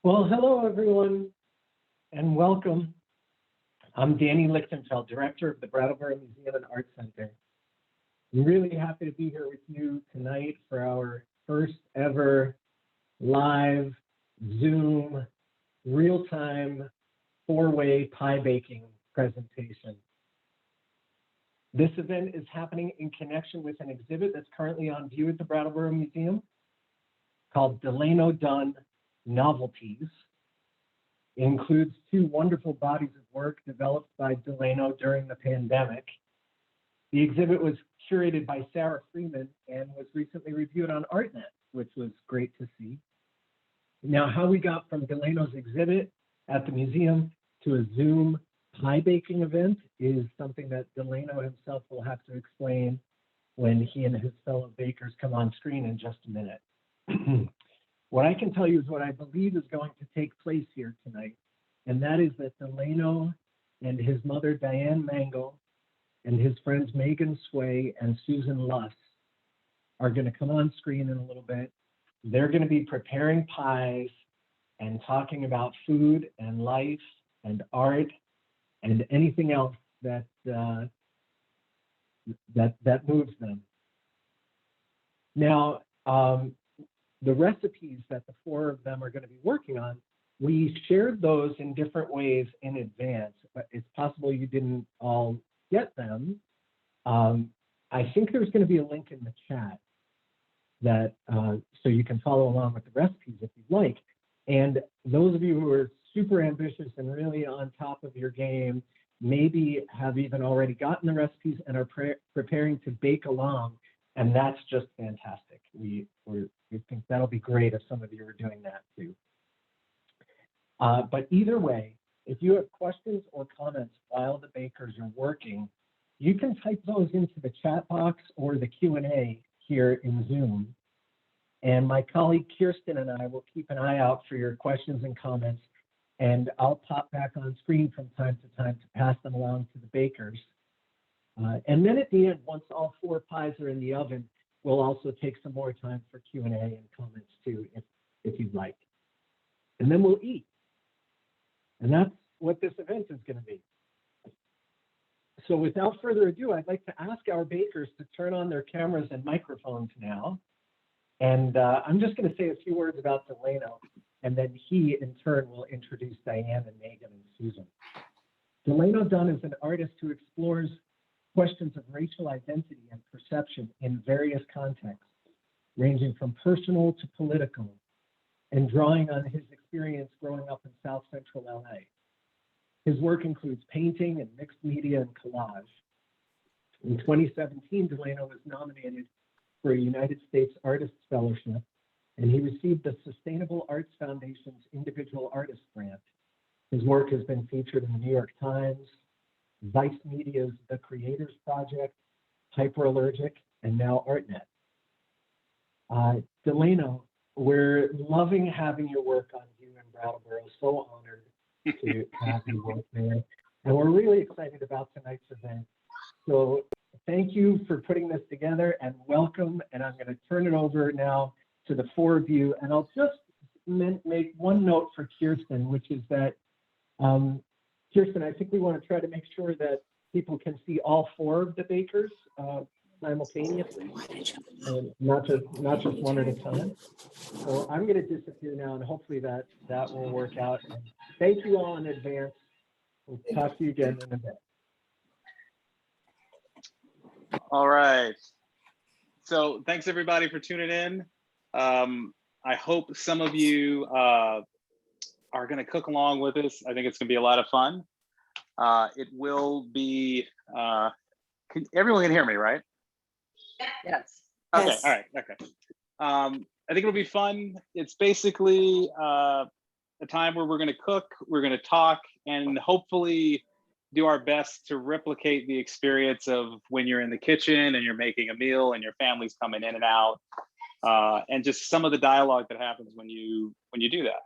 Well, hello, everyone, and welcome. I'm Danny Lichtenfeld, Director of the Brattleboro Museum and Art Center. I'm really happy to be here with you tonight for our first ever live Zoom real-time four-way pie baking presentation. This event is happening in connection with an exhibit that's currently on view at the Brattleboro Museum called Delano Dunn Novelties. It includes two wonderful bodies of work developed by Delano during the pandemic. The exhibit was curated by Sarah Freeman and was recently reviewed on ArtNet, which was great to see. Now, how we got from Delano's exhibit at the museum to a Zoom pie baking event is something that Delano himself will have to explain when he and his fellow bakers come on screen in just a minute. What I can tell you is what I believe is going to take place here tonight, and that is that Delano and his mother, Diane Mangle, and his friends Megan Sway and Susan Luss are going to come on screen in a little bit. They're going to be preparing pies and talking about food and life and art and anything else that that moves them. Now, the recipes that the four of them are going to be working on, we shared those in different ways in advance, but it's possible you didn't all get them. I think there's going to be a link in the chat that so you can follow along with the recipes if you'd like. And those of you who are super ambitious and really on top of your game, maybe have even already gotten the recipes and are preparing to bake along. And that's just fantastic. We think that'll be great if some of you are doing that too. But either way, if you have questions or comments while the bakers are working, you can type those into the chat box or the Q&A here in Zoom. And my colleague Kirsten and I will keep an eye out for your questions and comments, and I'll pop back on screen from time to time to pass them along to the bakers. And then at the end, once all four pies are in the oven, we'll also take some more time for Q&A and comments too, if you'd like. And then we'll eat. And that's what this event is going to be. So without further ado, I'd like to ask our bakers to turn on their cameras and microphones now. And I'm just going to say a few words about Delano, and then he in turn will introduce Diane and Megan and Susan. Delano Dunn is an artist who explores questions of racial identity and perception in various contexts, ranging from personal to political, and drawing on his experience growing up in South Central LA. His work includes painting and mixed media and collage. In 2017, Delano was nominated for a United States Artists Fellowship, and he received the Sustainable Arts Foundation's Individual Artist Grant. His work has been featured in the New York Times, Vice Media's The Creators Project, Hyperallergic, and now ArtNet. Delano, we're loving having your work on view in Brattleboro. So honored to have you work there. And we're really excited about tonight's event. So thank you for putting this together and welcome. And I'm going to turn it over now to the four of you. And I'll just make one note for Kirsten, which is that Kirsten, I think we want to try to make sure that people can see all four of the bakers simultaneously, and not just one at a time. So I'm going to disappear now, and hopefully that will work out. And thank you all in advance. We'll talk to you again in a bit. All right. So thanks everybody for tuning in. I hope some of you are going to cook along with us. I think it's going to be a lot of fun. It will be, everyone can hear me, right? Yes. Okay, Yes. all right, okay. I think it'll be fun. It's basically a time where we're going to cook, we're going to talk, and hopefully do our best to replicate the experience of when you're in the kitchen and you're making a meal and your family's coming in and out, and just some of the dialogue that happens when you do that.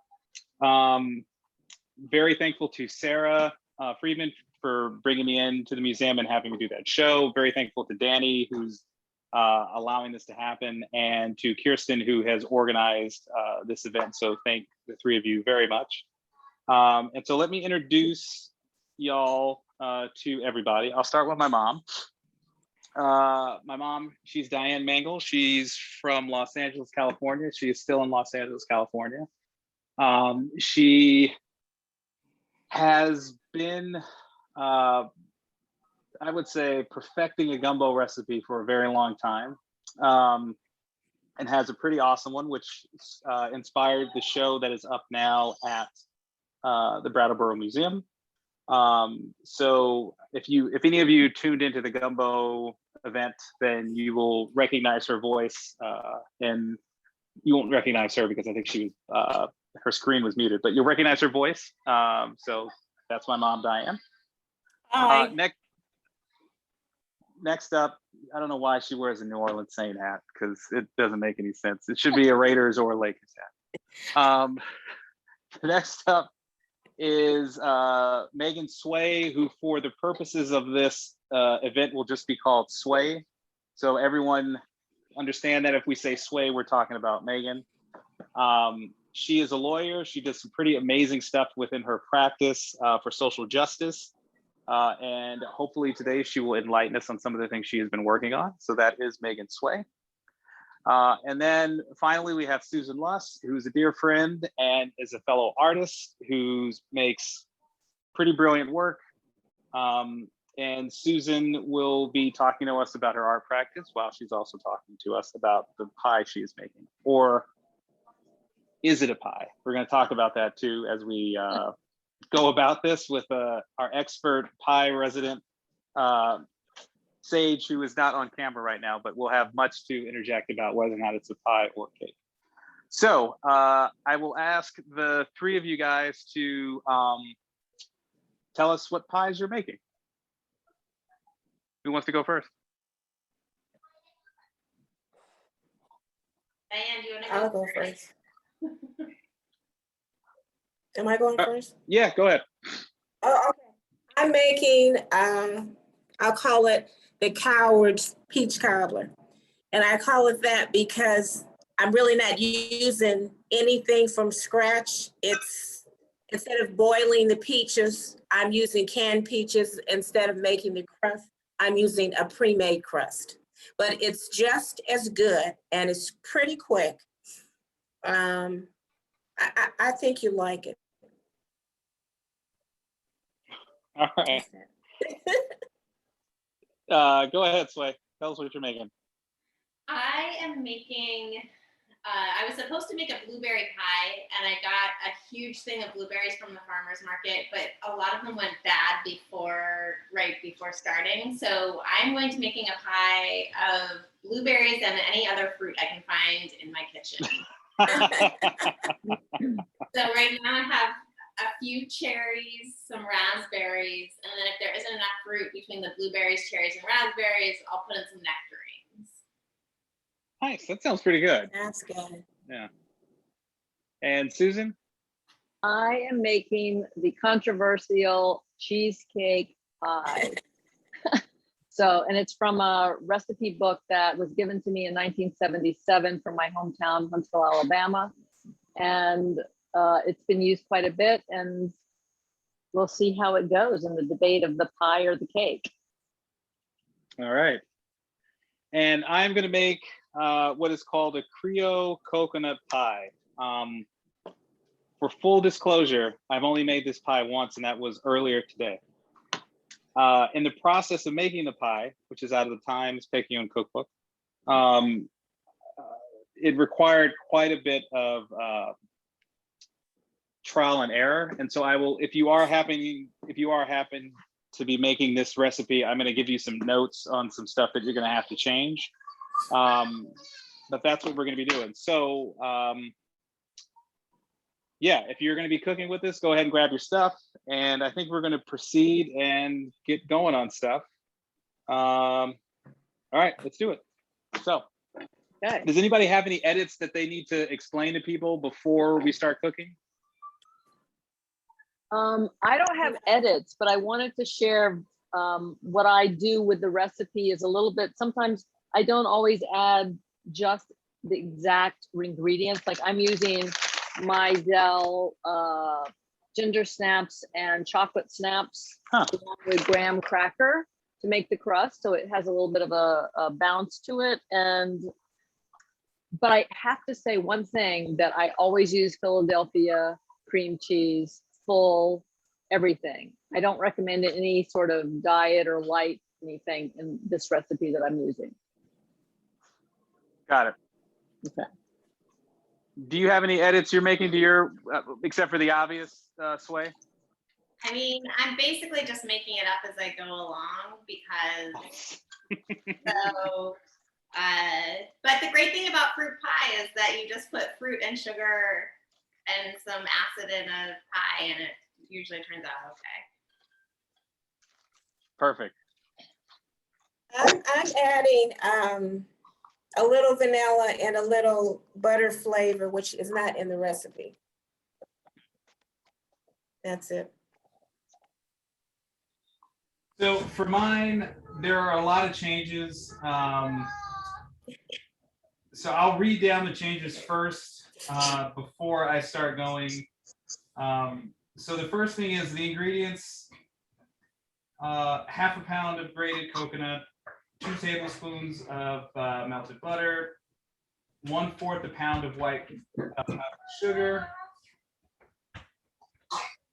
Very thankful to Sarah Freeman for bringing me into the museum and having me do that show. Very thankful to Danny, who's allowing this to happen, and to Kirsten, who has organized this event. So thank the three of you very much. And so let me introduce y'all to everybody. I'll start with my mom. My mom, she's Diane Mangle. She's from Los Angeles, California. She is still in Los Angeles, California. She has been, I would say, perfecting a gumbo recipe for a very long time, and has a pretty awesome one, which inspired the show that is up now at the Brattleboro Museum. So if any of you tuned into the gumbo event, then you will recognize her voice, and you won't recognize her because I think she was, her screen was muted, but you'll recognize her voice. So that's my mom, Diane. Hi. Next up, I don't know why she wears a New Orleans Saint hat, because it doesn't make any sense. It should be a Raiders or Lakers hat. Next up is Megan Sway, who for the purposes of this event will just be called Sway. So everyone understand that if we say Sway, we're talking about Megan. She is a lawyer. She does some pretty amazing stuff within her practice for social justice. And hopefully today she will enlighten us on some of the things she has been working on. So that is Megan Sway. And then finally, we have Susan Luss, who's a dear friend and is a fellow artist who makes pretty brilliant work. And Susan will be talking to us about her art practice while she's also talking to us about the pie she is making. Or is it a pie? We're going to talk about that too as we go about this with our expert pie resident, Sage, who is not on camera right now, but will have much to interject about whether or not it's a pie or cake. So I will ask the three of you guys to tell us what pies you're making. Who wants to go first? Diane, do you want to I'll go first. Am I going first? Yeah, go ahead. Oh, okay. I'm making, I'll call it the Coward's Peach Cobbler. And I call it that because I'm really not using anything from scratch. It's, instead of boiling the peaches, I'm using canned peaches. Instead of making the crust, I'm using a pre-made crust. But it's just as good and it's pretty quick. I think you like it. All right. Go ahead, Sway. Tell us what you're making. I am making, I was supposed to make a blueberry pie, and I got a huge thing of blueberries from the farmer's market, but a lot of them went bad right before starting. So I'm going to making a pie of blueberries and any other fruit I can find in my kitchen. So right now I have a few cherries, some raspberries, and then if there isn't enough fruit between the blueberries, cherries, and raspberries, I'll put in some nectarines. Nice, that sounds pretty good. That's good. Yeah. And Susan? I am making the controversial cheesecake pie. So, and it's from a recipe book that was given to me in 1977 from my hometown, Huntsville, Alabama. And it's been used quite a bit, and we'll see how it goes in the debate of the pie or the cake. All right. And I'm going to make what is called a Creole coconut pie. For full disclosure, I've only made this pie once, and that was earlier today. In the process of making the pie, which is out of the Times Picayune Cookbook, it required quite a bit of trial and error. And so I will, if you are happen to be making this recipe, I'm going to give you some notes on some stuff that you're going to have to change. But that's what we're going to be doing. So yeah, if you're going to be cooking with this, go ahead and grab your stuff. And I think we're going to proceed and get going on stuff. All right, let's do it. So Okay. does anybody have any edits that they need to explain to people before we start cooking? I don't have edits, but I wanted to share what I do with the recipe is a little bit, sometimes I don't always add just the exact ingredients. Like I'm using Mydel ginger snaps and chocolate snaps along with graham cracker to make the crust. So it has a little bit of a bounce to it. But I have to say one thing, that I always use Philadelphia cream cheese, full everything. I don't recommend any sort of diet or light anything in this recipe that I'm using. Got it. Okay. Do you have any edits you're making to your, except for the obvious, Sway? I mean, I'm basically just making it up as I go along because, but the great thing about fruit pie is that you just put fruit and sugar and some acid in a pie and it usually turns out okay. Perfect. I'm adding a little vanilla and a little butter flavor, which is not in the recipe. That's it. So for mine, there are a lot of changes. So I'll read down the changes first before I start going. So the first thing is the ingredients: half a pound of grated coconut, 2 tablespoons of melted butter, 1/4 a pound of white sugar,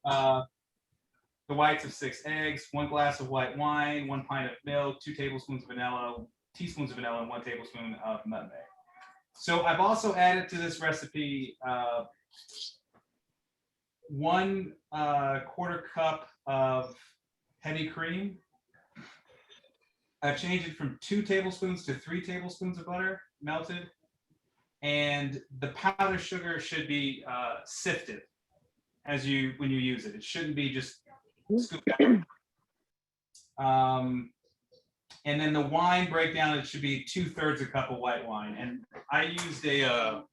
the whites of 6 eggs, 1 glass of white wine, 1 pint of milk, 2 tablespoons of vanilla, teaspoons of vanilla, and 1 tablespoon of nutmeg. So I've also added to this recipe 1/4 cup of heavy cream. I've changed it from 2 tablespoons to 3 tablespoons of butter melted, and the powdered sugar should be sifted when you use it. It shouldn't be just scooped out. And then the wine breakdown, it should be 2/3 a cup of white wine, and I used a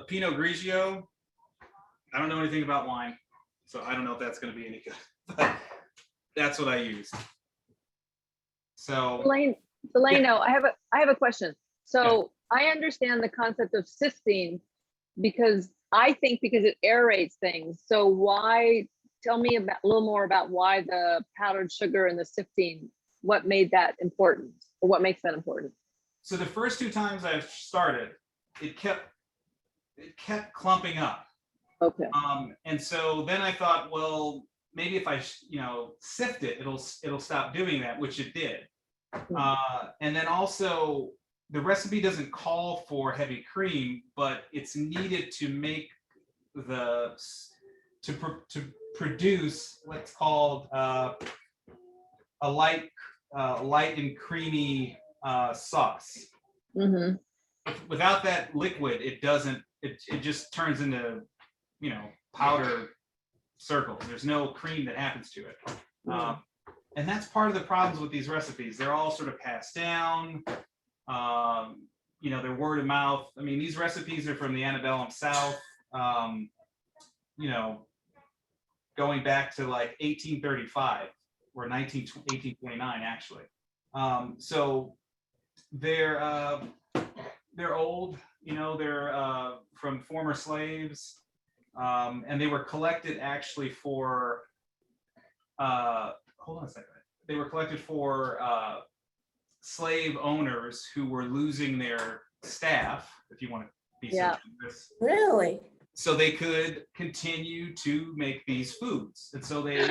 Pinot Grigio. I don't know anything about wine, so I don't know if that's going to be any good, but that's what I used. So Delano, I have a question. So I understand the concept of sifting because it aerates things. So why? Tell me a little more about why the powdered sugar and the sifting. What made that important, or what makes that important? So the first 2 times I've started, it kept clumping up. Okay. And so then I thought, well, maybe if I sift it, it'll stop doing that, which it did. And then also the recipe doesn't call for heavy cream, but it's needed to make to produce what's called a light and creamy sauce. Mm-hmm. Without that liquid, it doesn't. It just turns into powder circles. There's no cream that happens to it. And that's part of the problems with these recipes. They're all sort of passed down. They're word of mouth. I mean, these recipes are from the antebellum South. Going back to like 1835 or 1829 actually. So they're old. They're from former slaves, and they were collected actually for. Hold on a second. They were collected for slave owners who were losing their staff, if you want to be so generous. Really? So they could continue to make these foods. And so they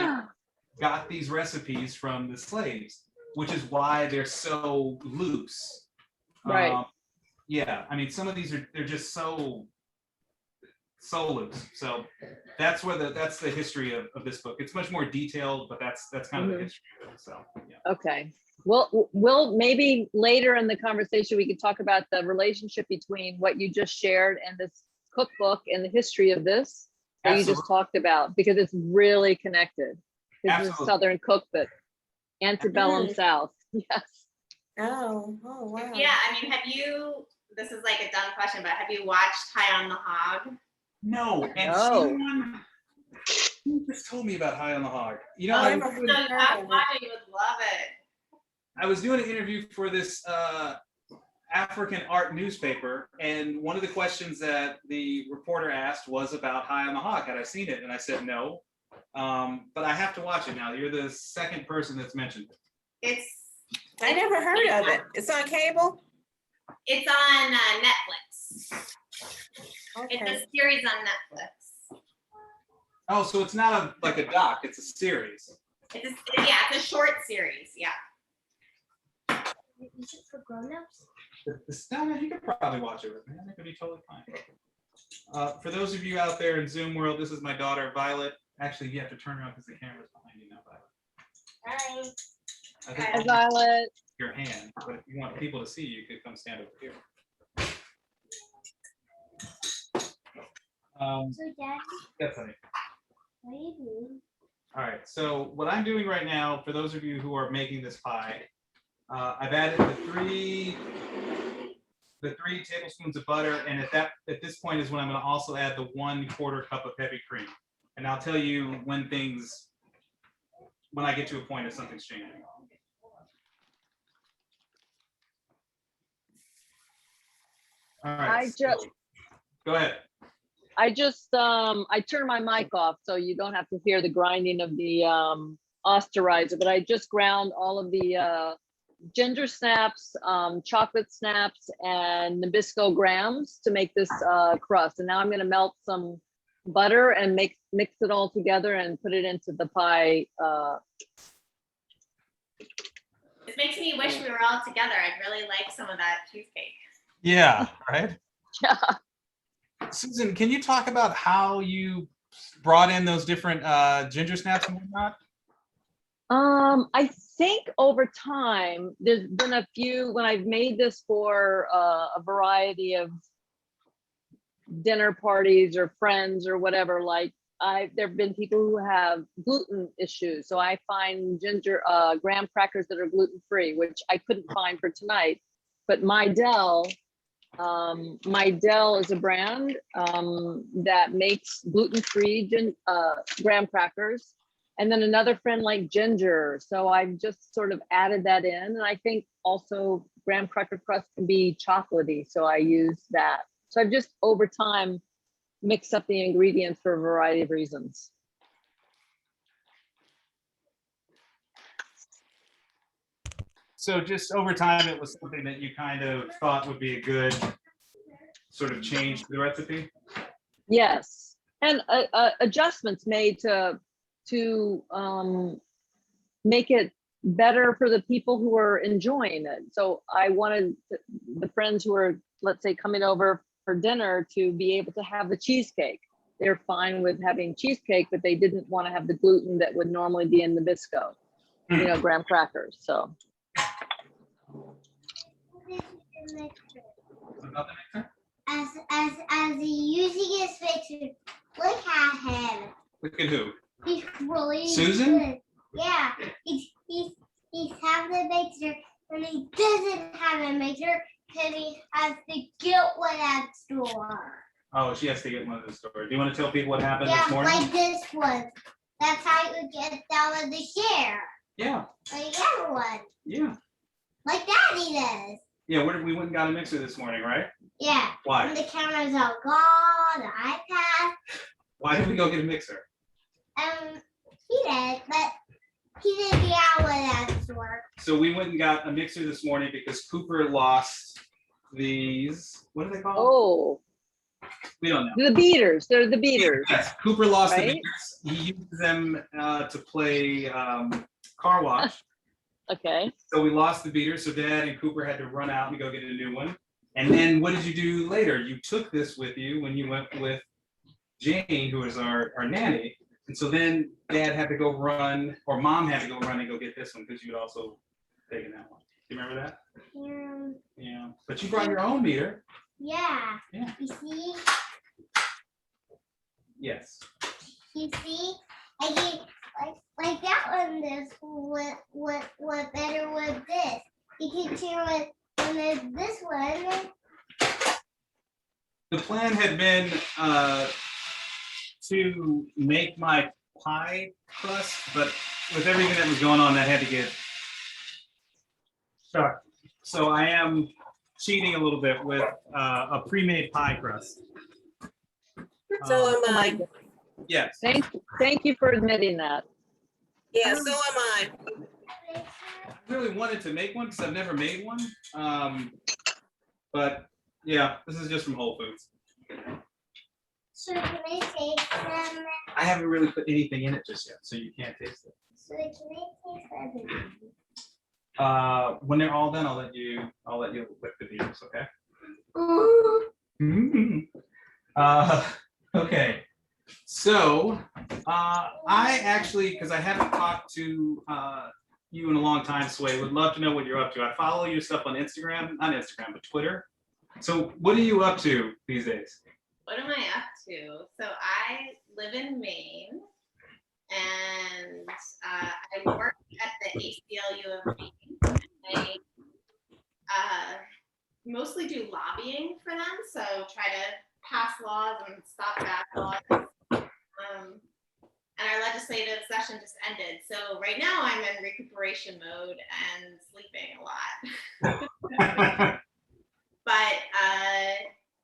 got these recipes from the slaves, which is why they're so loose. Right. Yeah, I mean, some of these they're just so loose. So that's the history of this book. It's much more detailed, but that's kind of the history of it. So yeah. Okay. Well, we'll maybe later in the conversation we could talk about the relationship between what you just shared and this cookbook and the history of this that you just talked about, because it's really connected. This is a Southern cookbook, antebellum South. Yes. Oh wow. Yeah, I mean, this is like a dumb question, but have you watched High on the Hog? No, and someone just told me about High on the Hog. You have to watch it, you would love it. I was doing an interview for this African art newspaper, and one of the questions that the reporter asked was about High on the Hog. Had I seen it? And I said no. But I have to watch it now. You're the second person that's mentioned it. I never heard of it. It's on cable? It's on Netflix. Okay. It's a series on Netflix. Oh, so it's not like a doc, it's a series. It's a short series, yeah. Is it for grown-ups? No, you could probably watch it with me. I think it'd be totally fine. For those of you out there in Zoom world, this is my daughter, Violet. Actually, you have to turn around because the camera's behind you now, Violet. Hi. I think Hi, Violet. your hand, but if you want people to see you, you could come stand over here. So, Daddy, Yes, honey. what are you doing? All right, so what I'm doing right now, for those of you who are making this pie, I've added the three tablespoons of butter, and at this point is when I'm going to also add the 1/4 cup of heavy cream. And I'll tell you when I get to a point of something's changing. All right. Go ahead. I turned my mic off so you don't have to hear the grinding of the osterizer, but I just ground all of the ginger snaps, chocolate snaps, and Nabisco grams to make this crust. And now I'm gonna melt some butter and mix it all together and put it into the pie. This makes me wish we were all together. I'd really like some of that cheesecake. Yeah, right. Yeah. Susan, can you talk about how you brought in those different ginger snaps and whatnot? I think over time, there's been a few, when I've made this for a variety of dinner parties or friends or whatever, like there've been people who have gluten issues. So I find ginger graham crackers that are gluten-free, which I couldn't find for tonight. But Mydell is a brand that makes gluten-free graham crackers. And then another friend like ginger. So I've just sort of added that in. And I think also graham cracker crust can be chocolatey. So I use that. So I've just over time mixed up the ingredients for a variety of reasons. So just over time, it was something that you kind of thought would be a good sort of change to the recipe? Yes, and adjustments made to make it better for the people who are enjoying it. So I wanted the friends who are, let's say, coming over for dinner to be able to have the cheesecake. They're fine with having cheesecake, but they didn't want to have the gluten that would normally be in Nabisco, you know, graham crackers. So. As he using his mixer, look at him. Look at who? He's really Susan? good. Yeah, he's having a mixer, and he doesn't have a mixer because he has to get one at the store. Oh, she has to get one at the store. Do you want to tell people what happened Yeah, this morning? like this one. That's how you get down in the share. Yeah. Like the other one. Yeah. Like Daddy does. Yeah, we went and got a mixer this morning, right? Yeah. Why? And the camera's all gone, the iPad. Why did we go get a mixer? He did, but he didn't get out when that store. So we went and got a mixer this morning because Cooper lost these, what are they called? Oh, We don't know. the beaters. They're the beaters. Yes, Cooper lost the Right? beaters. He used them to play car wash. Okay. So we lost the beaters, so Dad and Cooper had to run out and go get a new one. And then what did you do later? You took this with you when you went with Jane, who is our nanny. And so then Dad had to go run, or Mom had to go run and go get this one because you'd also taken that one. Do you remember that? Yeah. Yeah. But you brought your own meter. Yeah. Yeah. You see? Yes. You see? Like that one is what better with this. You can share with and there's this one. The plan had been to make my pie crust, but with everything that was going on, that had to get Chuck. So I am cheating a little bit with a pre-made pie crust. So am Oh my I. God. Yes. Thank you for admitting that. Yeah, so am I. I really wanted to make one because I've never made one. But yeah, this is just from Whole Foods. So can I taste them? I haven't really put anything in it just yet, so you can't taste it. So can I taste everything? When they're all done, I'll let you whip the beans, okay? Okay. So I actually, because I haven't talked to you in a long time, Sway, would love to know what you're up to. I follow your stuff on Instagram, not Instagram, but Twitter. So what are you up to these days? What am I up to? So I live in Maine, and I work at the ACLU of Maine. I mostly do lobbying for them, so try to pass laws and stop bad laws. And our legislative session just ended, so right now I'm in recuperation mode and sleeping a lot. But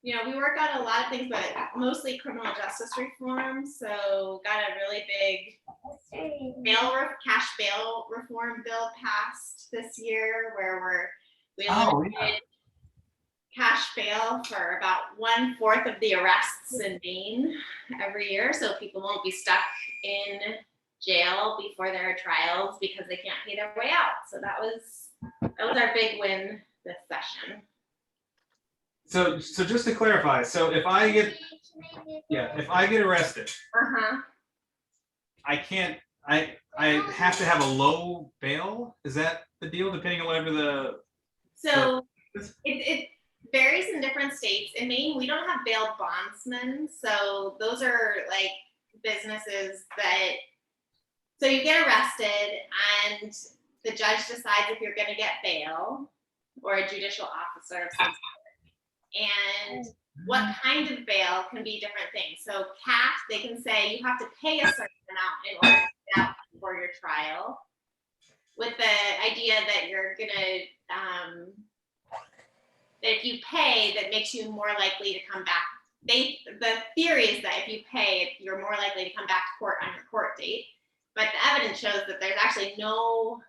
you know, we work on a lot of things, but mostly criminal justice reform. So got a really big cash bail reform bill passed this year, where we eliminated cash bail for about 1/4 of the arrests in Maine every year, so people won't be stuck in jail before their trials because they can't pay their way out. So that was our big win this session. So just to clarify, so if I get arrested, I can't. I have to have a low bail. Is that the deal? Depending on whatever the. So it varies in different states. In Maine, we don't have bail bondsmen, so those are like businesses that. So you get arrested, and the judge decides if you're going to get bail, or a judicial officer of some sort. And what kind of bail can be different things. So cash, they can say you have to pay a certain amount in order to get out for your trial, with the idea that you're gonna, that if you pay, that makes you more likely to come back. The theory is that if you pay, you're more likely to come back to court on your court date. But the evidence shows that there's actually no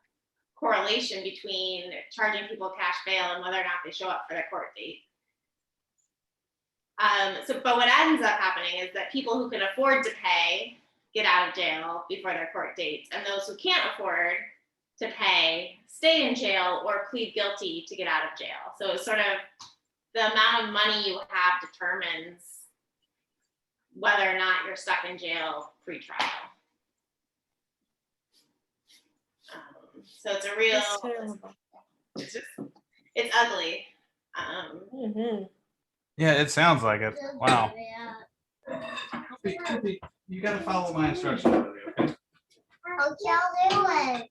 correlation between charging people cash bail and whether or not they show up for their court date. But what ends up happening is that people who can afford to pay get out of jail before their court dates, and those who can't afford to pay stay in jail or plead guilty to get out of jail. So it's sort of the amount of money you have determines whether or not you're stuck in jail pre-trial. So it's a real, it's ugly. Yeah, it sounds like it. Wow. You gotta follow my instructions, okay? I'll do it.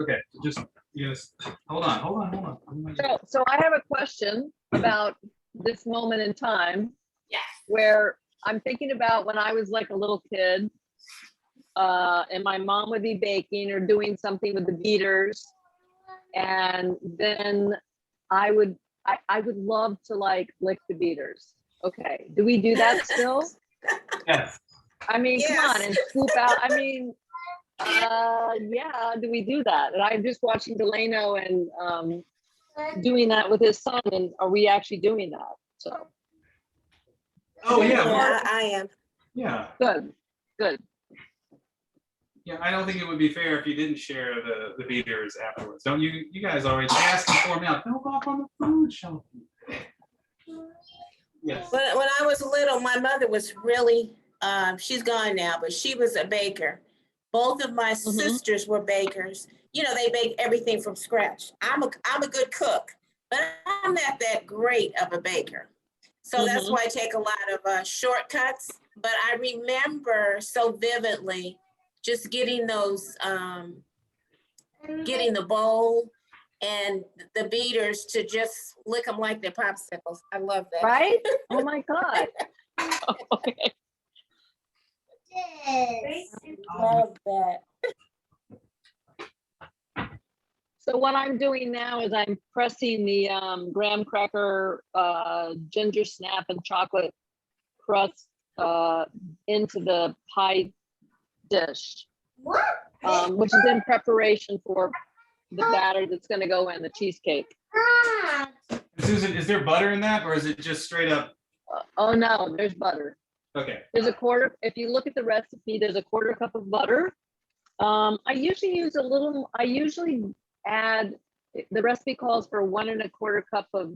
Okay, just hold on. So I have a question about this moment in time. Yes. Where I'm thinking about when I was like a little kid, and my mom would be baking or doing something with the beaters, and then I would love to like lick the beaters. Okay, do we do that still? Yes. I mean, Yes. come on, and scoop out. I mean, yeah, do we do that? And I'm just watching Delano and doing that with his son, and are we actually doing that? So. Oh yeah. Yeah, I am. Yeah. Good. Yeah, I don't think it would be fair if you didn't share the beaters afterwards. Don't you? You guys always asking for me out. Don't go up on the food shelf. Yes. When I was little, my mother was really, she's gone now, but she was a baker. Both of my sisters were bakers. You know, they bake everything from scratch. I'm a good cook, but I'm not that great of a baker. So that's why I take a lot of shortcuts. But I remember so vividly just getting those, getting the bowl and the beaters to just lick them like they're popsicles. I love that. Right? Oh my God. Okay. this. Love that. So what I'm doing now is I'm pressing the graham cracker, ginger snap and chocolate crust into the pie dish, What? which is in preparation for the batter that's gonna go in the cheesecake. Ah, Susan, is there butter in that or is it just straight up? Oh no, there's butter. Okay. There's a quarter, if you look at the recipe, there's a quarter cup of butter. I usually use a little, I usually add, the recipe calls for 1 1/4 cup of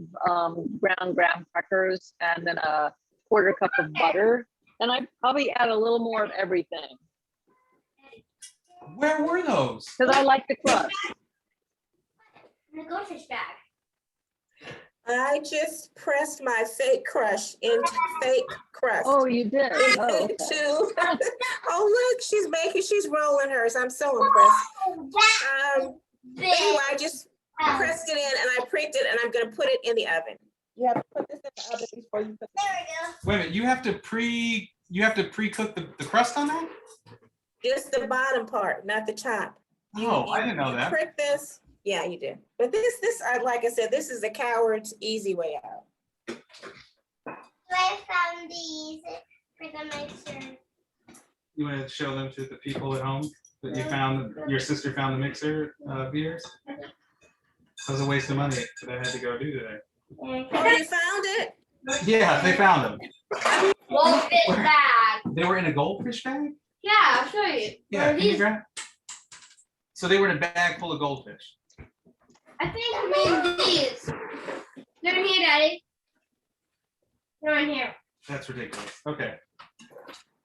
ground graham crackers and then a quarter cup of butter. And I probably add a little more of everything Where were those? because I like the crust. in the goldfish bag. I just pressed my fake crush into fake crust. Oh, you did? Oh, okay. Into, oh, look, she's rolling hers. I'm so impressed. Oh, that But anyway, I just pressed it in and I pricked it and I'm gonna put it in the oven. You have to put this in the oven before you put. There we go. Wait a minute, you have to pre-cook the crust on that? Just the bottom part, not the top. Oh, I didn't know You that. prick this, yeah, you do. But like I said, this is the coward's easy way out. So I found these for the mixer. You want to show them to the people at home that you found, your sister found the mixer beers? That was a waste of money that I had to go do today. Oh, you found it? Yeah, they found them. Goldfish bag. They were in a goldfish bag? Yeah, I'll show you. Yeah, can you grab? So they were in a bag full of goldfish. I think I mean these. They're in here, Daddy. They're in here. That's ridiculous. Okay.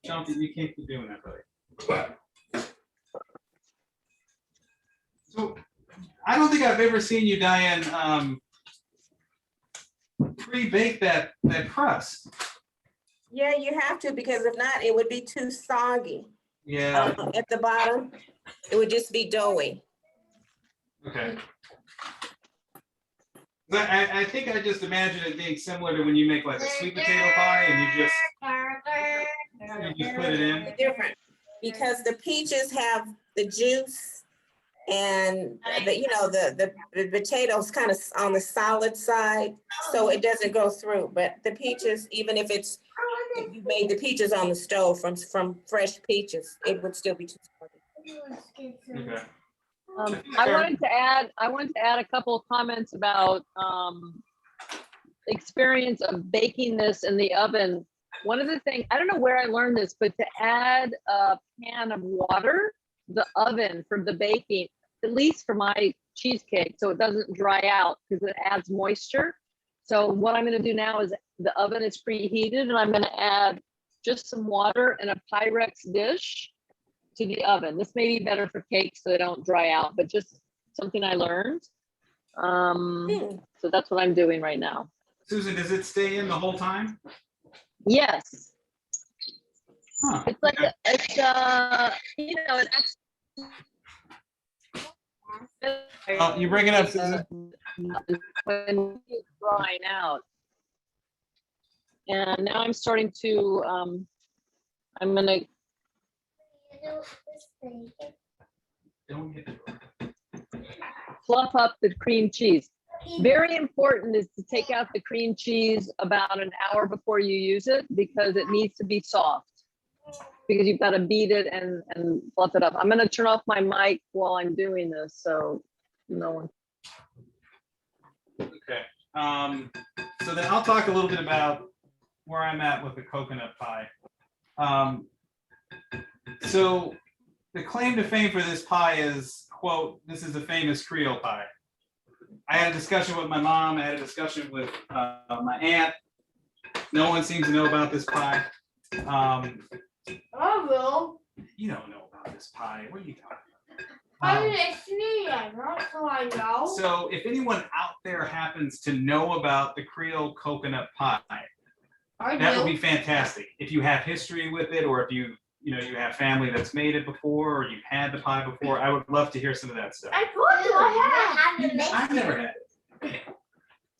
Chunky, you can't keep doing that, buddy. So I don't think I've ever seen you, Diane, pre-bake that crust. Yeah, you have to, because if not, it would be too soggy. Yeah. At the bottom, it would just be doughy. Okay. But I think I just imagine it being similar to when you make like a sweet potato pie and you just put it in. Different, because the peaches have the juice and the potatoes kind of on the solid side, so it doesn't go through. But the peaches, even if you made the peaches on the stove from fresh peaches, it would still be too soggy. Okay. I wanted to add a couple of comments about experience of baking this in the oven. One of the things, I don't know where I learned this, but to add a pan of water, the oven for the baking, at least for my cheesecake, so it doesn't dry out because it adds moisture. So what I'm gonna do now is the oven is preheated and I'm gonna add just some water in a Pyrex dish to the oven. This may be better for cakes so they don't dry out, but just something I learned. So that's what I'm doing right now. Susan, does it stay in the whole time? Yes. Huh. It's like, Okay. You bring it up, Susan. When it's drying out. And now I'm starting to, I'm gonna, Don't hit it. fluff up the cream cheese. Very important is to take out the cream cheese about an hour before you use it because it needs to be soft. Because you've got to beat it and fluff it up. I'm gonna turn off my mic while I'm doing this, so no one. Okay. So then I'll talk a little bit about where I'm at with the coconut pie. So the claim to fame for this pie is, quote, "This is a famous Creole pie." I had a discussion with my mom. I had a discussion with my aunt. No one seems to know about this pie. I will. You don't know about this pie. What are you talking I'm about? listening. Not so I know. So if anyone out there happens to know about the Creole coconut pie, that would be fantastic. If you have history with it, or if you have family that's made it before, or you've had the pie before, I would love to hear some of that stuff. I told you I have the mixer. I've never had it.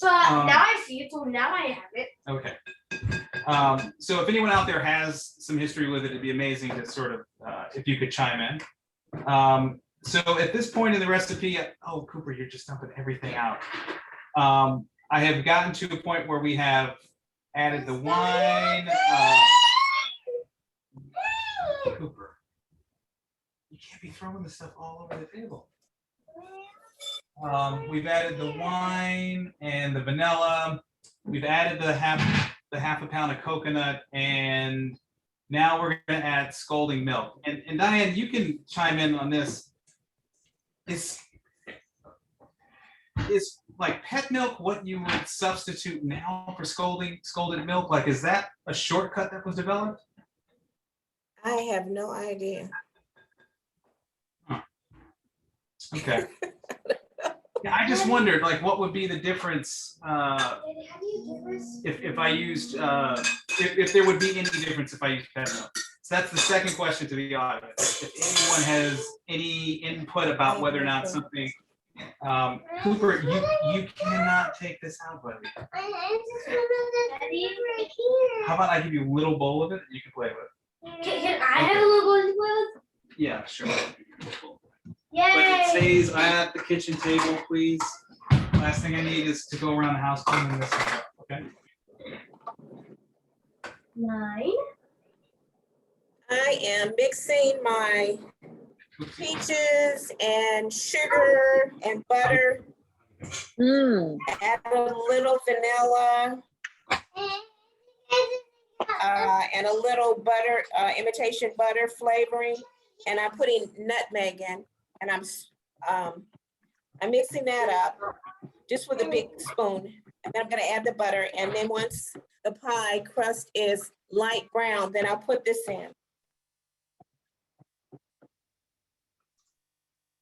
But now I see it, so now I have it. Okay. So if anyone out there has some history with it, it'd be amazing to sort of, if you could chime in. So at this point in the recipe, oh, Cooper, you're just dumping everything out. I have gotten to a point where we have added the wine. Cooper, you can't be throwing the stuff all over the table. We've added the wine and the vanilla. We've added the half a pound of coconut, and now we're going to add scalding milk. And Diane, you can chime in on this. Is like pet milk what you would substitute now for scalded milk? Like, is that a shortcut that was developed? I have no idea. Huh. Okay. Yeah, I just wondered, like, what would be the difference if I used if there would be any difference if I used pet milk. So that's the second question to the audience. If anyone has any input about whether or not something, Cooper, you cannot take this out, buddy. How about I give you a little bowl of it and you can play with it? Can I have a little bowl to play with? Yeah, sure. Yay! But it stays at the kitchen table, please. Last thing I need is to go around the house cleaning this up, okay? 9. I am mixing my peaches and sugar and butter. Add a little vanilla and a little butter, imitation butter flavoring. And I'm putting nutmeg in, and I'm mixing that up just with a big spoon. And then I'm gonna add the butter. And then once the pie crust is light brown, then I'll put this in.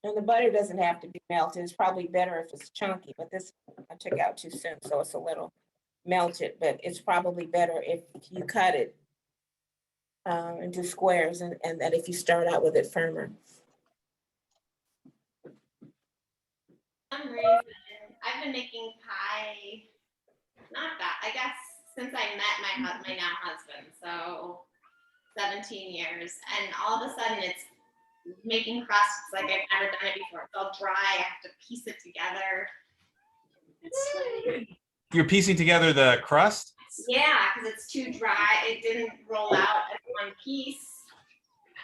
And the butter doesn't have to be melted. It's probably better if it's chunky, but this I took out too soon, so it's a little melted, but it's probably better if you cut it into squares and that if you start out with it firmer. For some reason, I've been making pie, not that, I guess since I met my now husband, so 17 years, and all of a sudden it's making crusts like I've never done it before. It's all dry, I have to piece it together. You're piecing together the crust? Yeah, because it's too dry. It didn't roll out as one piece.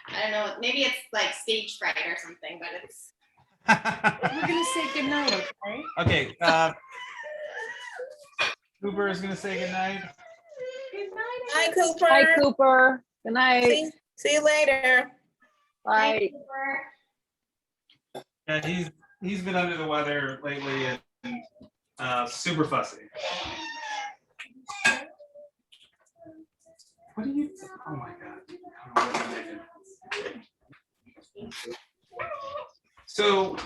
I don't know. Maybe it's like stage fright or something, but it's. We're gonna say goodnight, okay? Okay. Cooper is gonna say goodnight. Hi, Cooper. Hi, Cooper. Good night. See you later. Bye. Yeah, he's been under the weather lately and super fussy. What are you? Oh my God! I don't know what you're making. So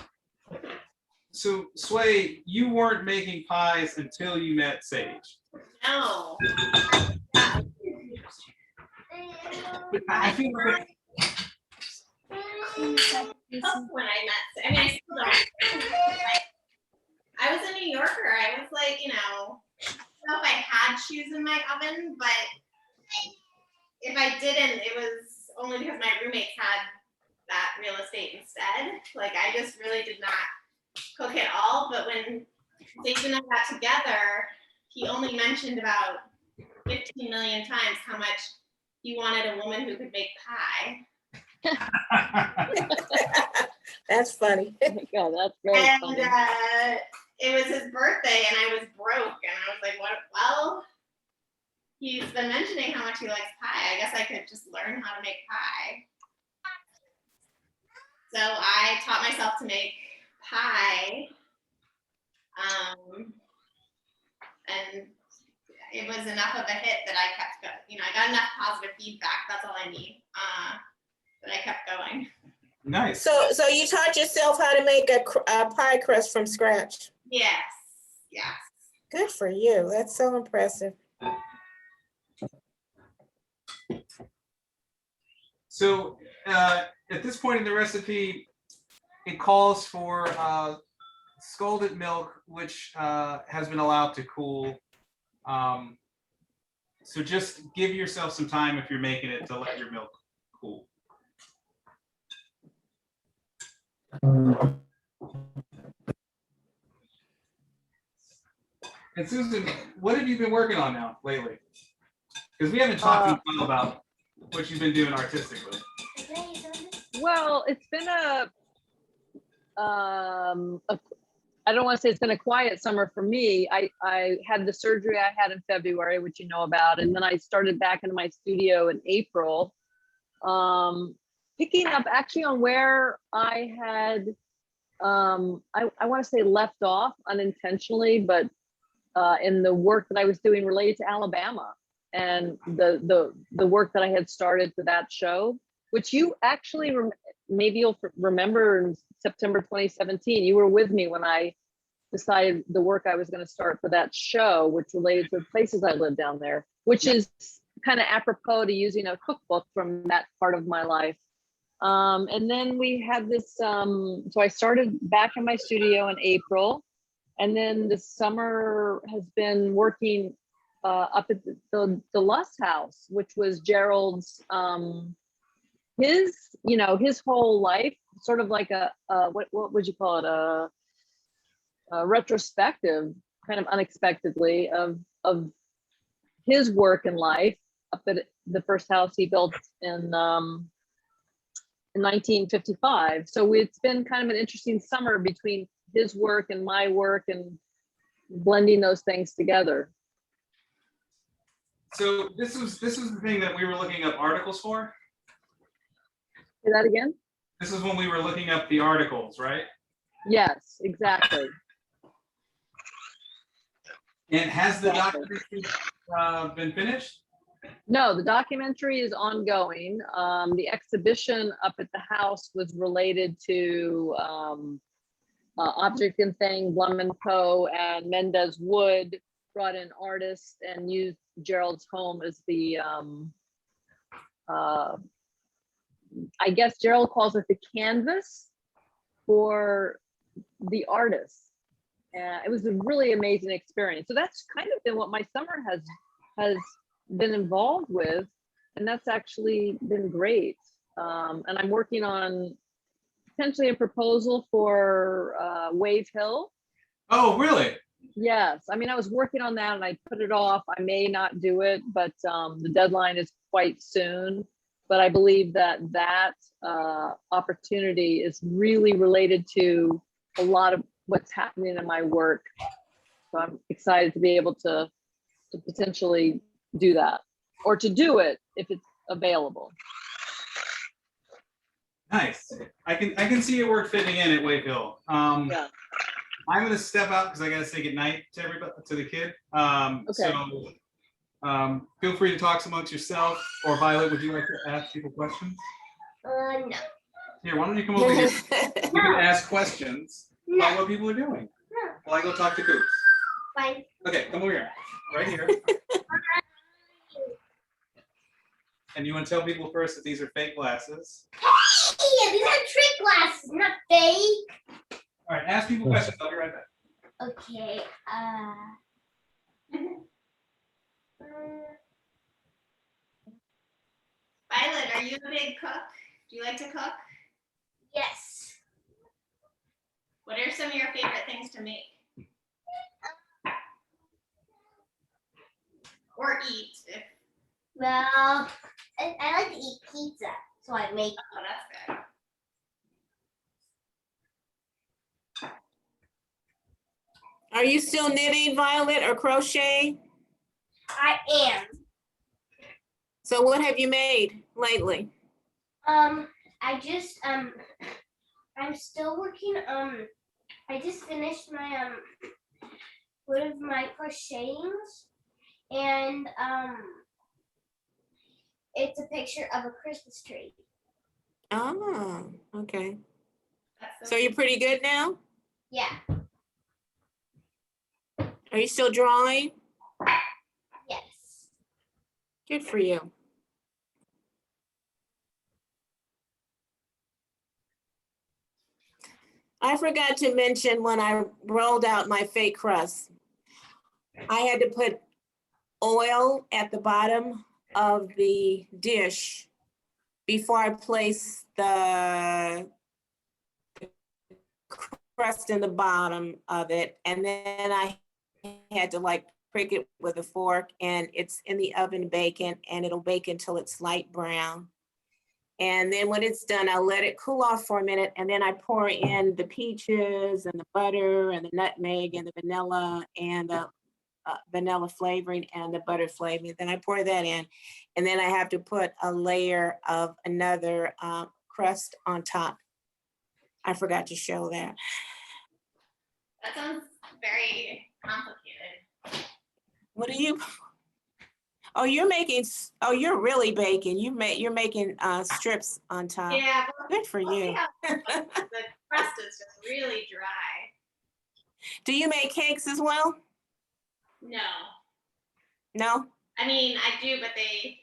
Sway, you weren't making pies until you met Sage. No. But I feel like When I met, I mean, I still don't. I was a New Yorker. I was like, I don't know if I had shoes in my oven, but if I didn't, it was only because my roommates had that real estate instead. Like, I just really did not cook at all. But when Sage and I got together, he only mentioned about 15 million times how much he wanted a woman who could make pie. That's funny. God, that's very And funny. it was his birthday and I was broke and I was like, what? Well, he's been mentioning how much he likes pie. I guess I could just learn how to make pie. So I taught myself to make pie. And it was enough of a hit that I kept going. I got enough positive feedback. That's all I need. But I kept going. nice. So you taught yourself how to make a pie crust from scratch. Yes. Good for you. That's so impressive. So at this point in the recipe, it calls for scalded milk, which has been allowed to cool. So just give yourself some time if you're making it to let your milk cool. And Susan, what have you been working on now lately? Because we haven't talked in a while about what you've been doing artistically. Well, it's been I don't want to say it's been a quiet summer for me. I had the surgery I had in February, which you know about, and then I started back into my studio in April, picking up actually on where I had, I want to say left off unintentionally, but in the work that I was doing related to Alabama and the work that I had started for that show, which you actually maybe you'll remember in September 2017, you were with me when I decided the work I was going to start for that show, which related to the places I lived down there, which is kind of apropos to using a cookbook from that part of my life. And then we had this, so I started back in my studio in April, and then the summer has been working up at the Luss house, which was Gerald's, his whole life, sort of like what would you call it? A retrospective, kind of unexpectedly, of his work in life up at the first house he built in 1955. So it's been kind of an interesting summer between his work and my work and blending those things together. So this was the thing that we were looking up articles for? Say that again? This is when we were looking up the articles, right? Yes, exactly. And has the documentary been finished? No, the documentary is ongoing. The exhibition up at the house was related to Object and Thing, Blum and Poe, and Mendez Wood brought in artists and used Gerald's home as the, I guess Gerald calls it the canvas for the artists. It was a really amazing experience. So that's kind of been what my summer has been involved with, and that's actually been great. And I'm working on potentially a proposal for Wave Hill. Oh, really? Yes, I mean, I was working on that and I put it off. I may not do it, but the deadline is quite soon. But I believe that opportunity is really related to a lot of what's happening in my work. So I'm excited to be able to potentially do that, or to do it if it's available. Nice. I can see your work fitting in at Wave Hill. Yeah. I'm gonna step out because I gotta say goodnight to everybody, to the kid. Okay. So feel free to talk amongst yourself. Or Violet, would you like to ask people questions? No. Here, why don't you come over here? You can ask questions about what people are doing. No. While I go talk to Coops. Fine. Okay, come over here. Right here. And you want to tell people first that these are fake glasses. Hey, these are trick glasses, not fake. All right, ask people questions. I'll be right back. Okay. Violet, are you a big cook? Do you like to cook? Yes. What are some of your favorite things to make? Or eat? Well, I like to eat pizza, so I make. Oh, that's good. Are you still knitting, Violet, or crochet? I am. So what have you made lately? I just I'm still working. I just finished my one of my crochetings, and it's a picture of a Christmas tree. Oh, okay. That's So you're pretty good now? Yeah. Are you still drawing? Yes. Good for you. I forgot to mention when I rolled out my fake crust, I had to put oil at the bottom of the dish before I place the crust in the bottom of it. And then I had to like prick it with a fork, and it's in the oven baking, and it'll bake until it's light brown. And then when it's done, I'll let it cool off for a minute, and then I pour in the peaches and the butter and the nutmeg and the vanilla and the vanilla flavoring and the butter flavoring. Then I pour that in, and then I have to put a layer of another crust on top. I forgot to show that. That sounds very complicated. What are you? Oh, you're making, oh, you're really baking. You're making strips on top. Yeah. Good for you. The crust is just really dry. Do you make cakes as well? No. No? I mean, I do, but they,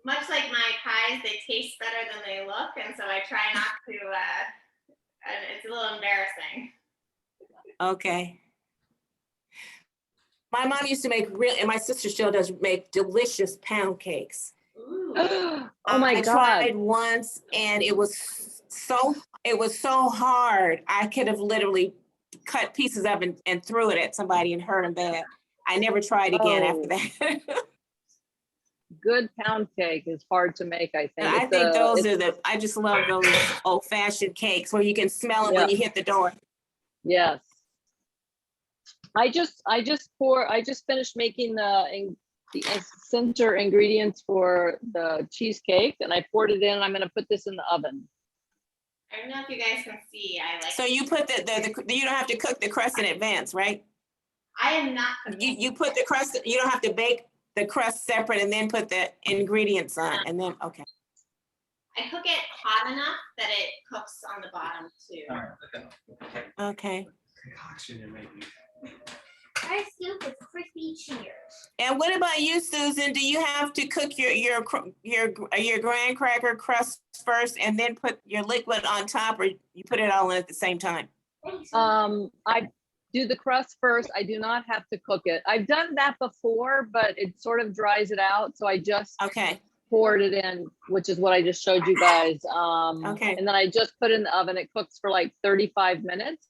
much like my pies, they taste better than they look. And so I try not to, and it's a little embarrassing. Okay. My mom used to make real, and my sister still does make delicious pound cakes. Ooh. Oh my I God. tried once, and it was so hard. I could have literally cut pieces of it and threw it at somebody and hurt them bad. I never tried again after that. Good pound cake is hard to make, I think. And I think those are I just love those old fashioned cakes where you can smell it when you hit the door. Yes. I just finished making the center ingredients for the cheesecake, and I poured it in. I'm going to put this in the oven. I don't know if you guys can see. So you put you don't have to cook the crust in advance, right? I am not cooking. You put the crust, you don't have to bake the crust separate and then put the ingredients on, and then, okay. I cook it hot enough that it cooks on the bottom too. All right, Okay. concoction you're making. Our soup is crispy cheers. And what about you, Susan? Do you have to cook your graham cracker crust first and then put your liquid on top, or you put it all in at the same time? I do the crust first. I do not have to cook it. I've done that before, but it sort of dries it out. So I just poured it in, which is what I just showed you guys. Okay. And then I just put it in the oven. It cooks for like 35 minutes.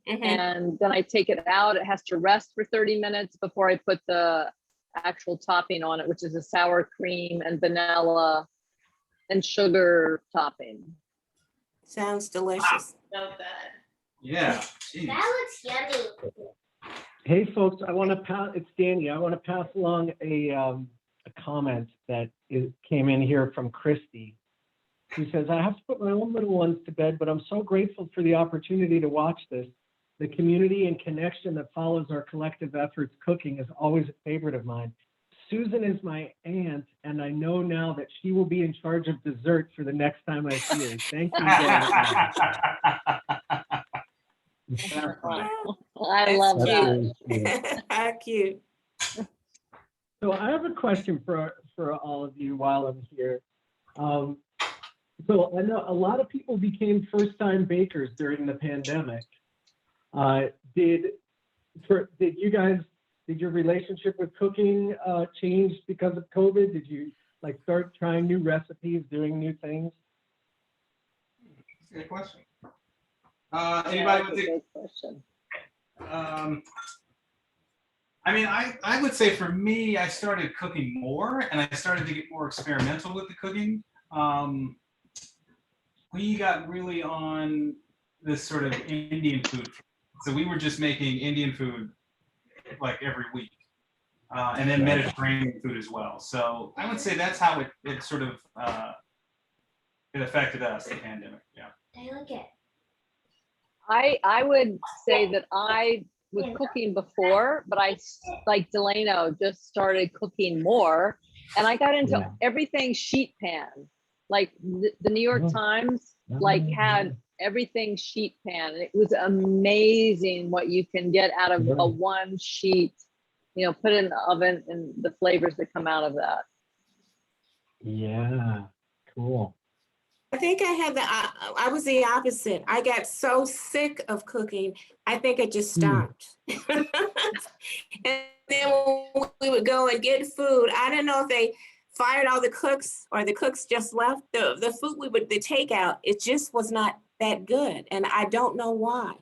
Mm-hmm. And then I take it out. It has to rest for 30 minutes before I put the actual topping on it, which is a sour cream and vanilla and sugar topping. Sounds delicious. So good. Yeah. Geez. That looks yummy. Hey, folks, it's Danny. I want to pass along a comment that came in here from Christy, who says, I have to put my own little ones to bed, but I'm so grateful for the opportunity to watch this. The community and connection that follows our collective efforts cooking is always a favorite of mine. Susan is my aunt, and I know now that she will be in charge of dessert for the next time I see her. Thank you, Danny. I love that. How cute. So I have a question for all of you while I'm here. So I know a lot of people became first-time bakers during the pandemic. Did your relationship with cooking change because of COVID? Did you like start trying new recipes, doing new things? That's a good question. Anybody with Good question. I mean, I would say for me, I started cooking more, and I started to get more experimental with the cooking. We got really on this sort of Indian food. So we were just making Indian food like every week, and then Mediterranean food as well. So I would say that's how it sort of it affected us, the pandemic. Yeah. I like it. I would say that I was cooking before, but I, like Delano, just started cooking more, and I got into everything sheet pan. Like the New York Times like had everything sheet pan, and it was amazing what you can get out of a one sheet, put it in the oven and the flavors that come out of that. Yeah, cool. think I had I was the opposite. I got so sick of cooking, I think I just stopped. And then when we would go and get food, I don't know if they fired all the cooks or the cooks just left. The food the takeout, it just was not that good. And I don't know why.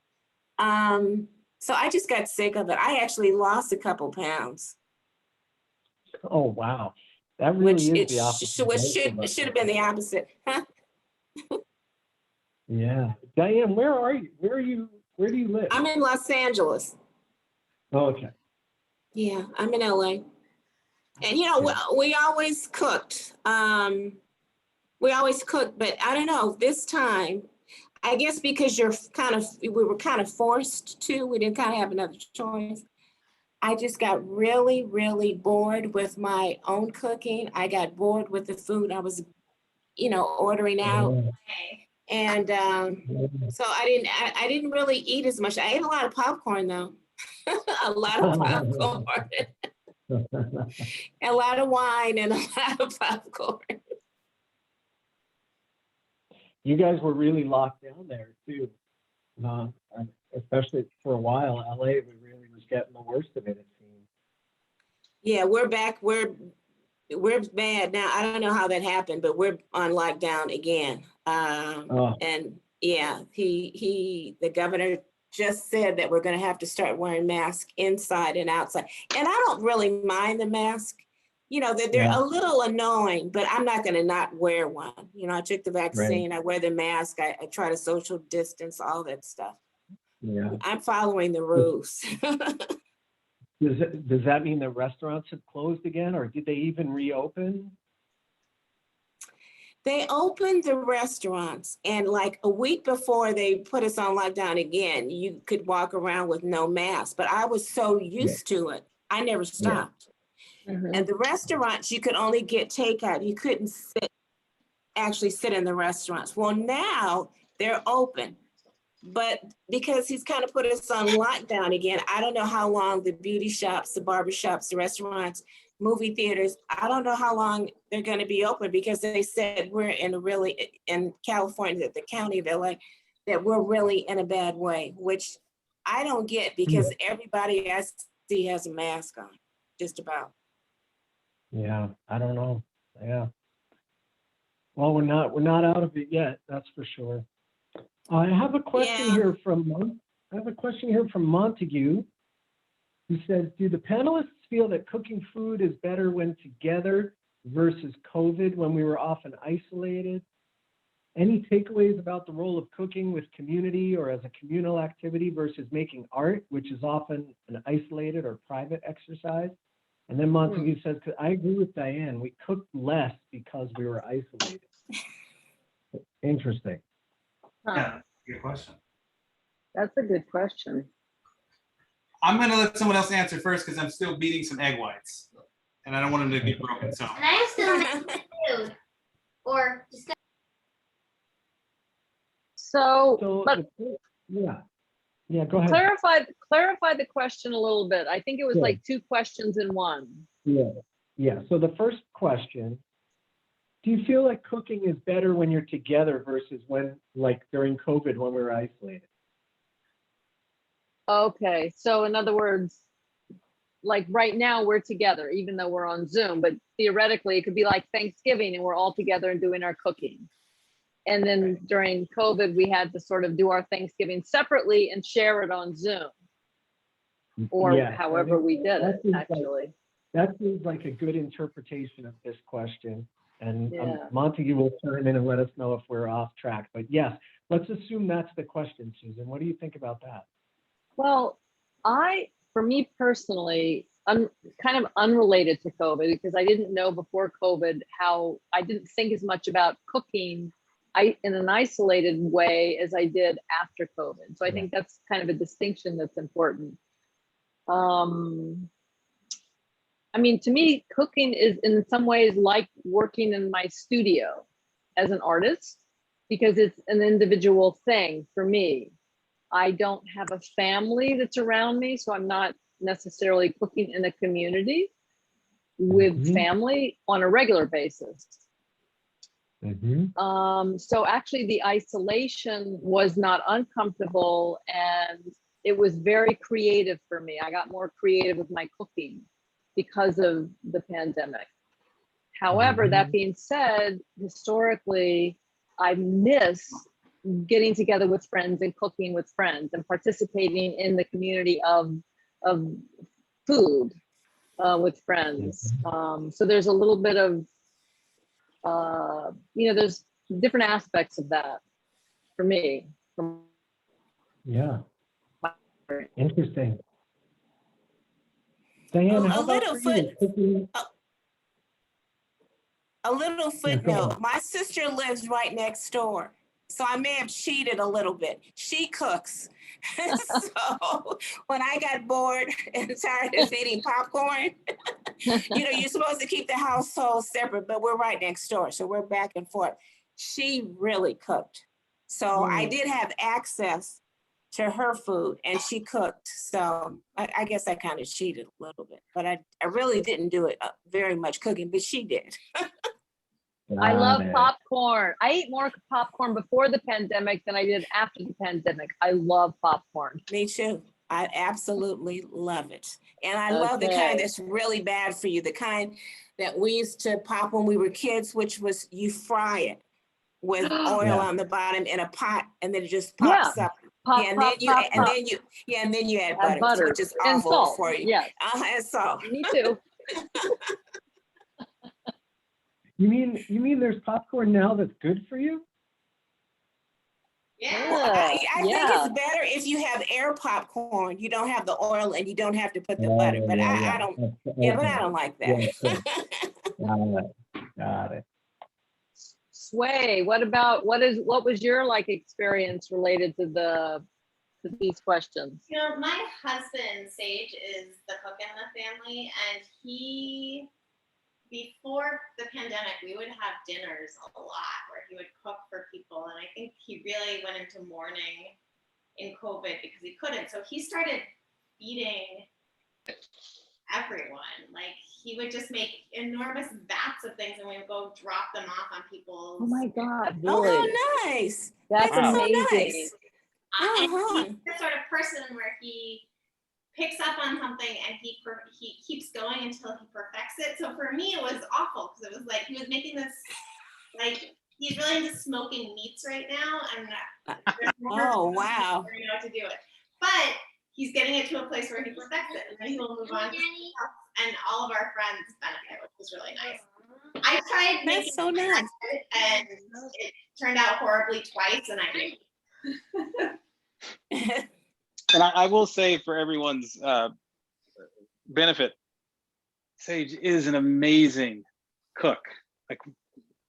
So I just got sick of it. I actually lost a couple pounds. Oh, wow. That really Which is it the opposite. should have been the opposite. Huh? Yeah. Diane, where are you? Where do you live? I'm in Los Angeles. Oh, okay. Yeah, I'm in LA. And you know, we always cooked. We always cooked, but I don't know, this time, I guess because we were kind of forced to, we didn't kind of have another choice. I just got really, really bored with my own cooking. I got bored with the food I was, ordering out. And so I didn't really eat as much. I ate a lot of popcorn though. A lot of popcorn. A lot of wine and a lot of popcorn. You guys were really locked down there too. Especially for a while, LA really was getting the worst of it seemed. Yeah, we're back. We're bad now. I don't know how that happened, but we're on lockdown again. And yeah, the governor just said that we're going to have to start wearing masks inside and outside. And I don't really mind the mask. They're a little annoying, but I'm not going to not wear one. I took the vaccine, I wear the mask, I try to social distance, all that stuff. Yeah. I'm following the rules. Does that mean the restaurants have closed again, or did they even reopen? They opened the restaurants, and like a week before they put us on lockdown again, you could walk around with no mask, but I was so used to it, I never stopped. And the restaurants, you could only get takeout. You couldn't actually sit in the restaurants. Well, now they're open, but because he's kind of put us on lockdown again, I don't know how long the beauty shops, the barber shops, the restaurants, movie theaters, I don't know how long they're going to be open, because they said we're in California, the county of LA, that we're really in a bad way, which I don't get, because everybody I see has a mask on, just about. Yeah, I don't know. Yeah. Well, we're not out of it yet, that's for sure. I have a question here from Montague, who says, do the panelists feel that cooking food is better when together versus COVID, when we were often isolated? Any takeaways about the role of cooking with community or as a communal activity versus making art, which is often an isolated or private exercise? And then Montague says, I agree with Diane, we cooked less because we were isolated. Interesting. Yeah, good question. That's a good question. I'm gonna let someone else answer first because I'm still beating some egg whites, and I don't want them to be broken. So. And I still make food. Or just Yeah, go ahead. Clarify the question a little bit. I think it was like two questions in one. Yeah. So the first question, do you feel like cooking is better when you're together versus when, like during COVID, when we were isolated? Okay, so in other words, like right now we're together, even though we're on Zoom, but theoretically it could be like Thanksgiving and we're all together and doing our cooking. And then during COVID, we had to sort of do our Thanksgiving separately and share it on Zoom. Or however we did it, actually. That seems like a good interpretation of this question. And Montague will turn in and let us know if we're off track. But yes, let's assume that's the question, Susan. What do you think about that? Well, for me personally, I'm kind of unrelated to COVID, because I didn't know before COVID how I didn't think as much about cooking in an isolated way as I did after COVID. So I think that's kind of a distinction that's important. I mean, to me, cooking is in some ways like working in my studio as an artist, because it's an individual thing for me. I don't have a family that's around me, so I'm not necessarily cooking in a community with family on a regular basis. So actually the isolation was not uncomfortable, and it was very creative for me. I got more creative with my cooking because of the pandemic. However, that being said, historically, I miss getting together with friends and cooking with friends and participating in the community of food with friends. So there's a little bit of, there's different aspects of that for me. Yeah. Interesting. Diane, how about for you? A little footnote. My sister lives right next door, so I may have cheated a little bit. She cooks. So when I got bored and tired of eating popcorn, you're supposed to keep the household separate, but we're right next door, so we're back and forth. She really cooked. So I did have access to her food, and she cooked. So I guess I kind of cheated a little bit, but I really didn't do it very much cooking, but she did. I love popcorn. I ate more popcorn before the pandemic than I did after the pandemic. I love popcorn. Me too. I absolutely love it. And I love the kind that's really bad for you, the kind that we used to pop when we were kids, which was you fry it with oil on the bottom in a pot, and then it just pops up. And then you add butter, which is awful salt. for you. Yeah. And salt. Me too. You mean there's popcorn now that's good for you? Yeah. Well, I think it's better if you have air popcorn. You don't have the oil and you don't have to put the butter. But I don't. Yeah, but I don't like that. Got it. Sway, what was your experience related to these questions? My husband, Sage, is the cook in the family, and before the pandemic, we would have dinners a lot where he would cook for people. And I think he really went into mourning in COVID because he couldn't. So he started feeding everyone. He would just make enormous vats of things and we would go drop them off on people's. Oh my God. Oh, how nice. That's amazing. So nice. And he's the sort of person where he picks up on something and he keeps going until he perfects it. So for me, it was awful because it was he was making this, he's really into smoking meats right now. And wow. Figuring out to do it. But he's getting it to a place where he perfects it. And then he will move on to something else. And all of our friends benefit, which was really nice. I tried making so nice. And it turned out horribly twice, and I hated. And I will say, for everyone's benefit, Sage is an amazing cook,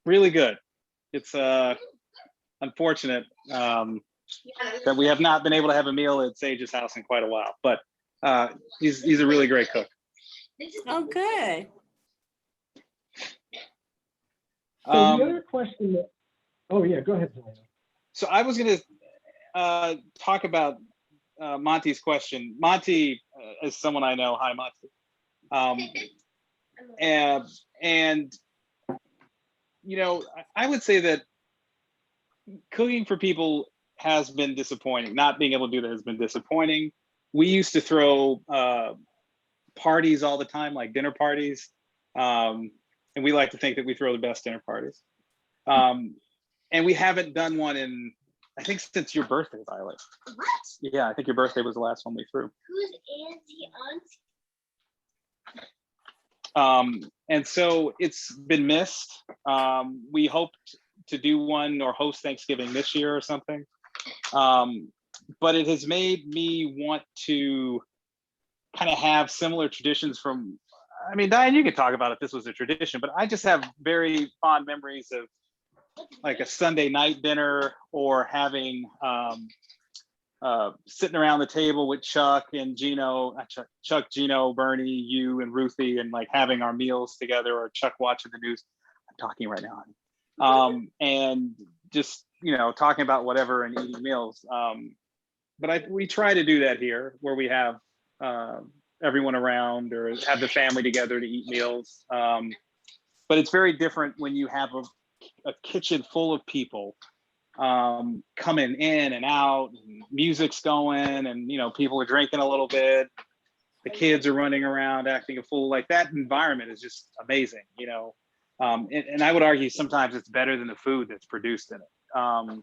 really good. It's unfortunate that we have not been able to have a meal at Sage's house in quite a while, but he's a really great cook. Oh, good. So the other question go ahead, Delano. So I was going to talk about Monty's question. Monty is someone I know. Hi, Monty. And I would say that cooking for people has been disappointing. Not being able to do that has been disappointing. We used to throw parties all the time, like dinner parties. And we like to think that we throw the best dinner parties. And we haven't done one in, I think, since your birthday, Violet. What? Yeah, I think your birthday was the last one we threw. Who's auntie? And so it's been missed. We hoped to do one or host Thanksgiving this year or something. But it has made me want to kind of have similar traditions from, Diane, you could talk about if this was a tradition, but I just have very fond memories of a Sunday night dinner or having sitting around the table with Chuck and Gino, Chuck, Gino, Bernie, you and Ruthie, and having our meals together, or Chuck watching the news. I'm talking right now. And just, talking about whatever and eating meals. But we try to do that here where we have everyone around or have the family together to eat meals. But it's very different when you have a a kitchen full of people coming in and out, and music's going, and people are drinking a little bit. The kids are running around acting a fool. Like, that environment is just amazing, and I would argue sometimes it's better than the food that's produced in it.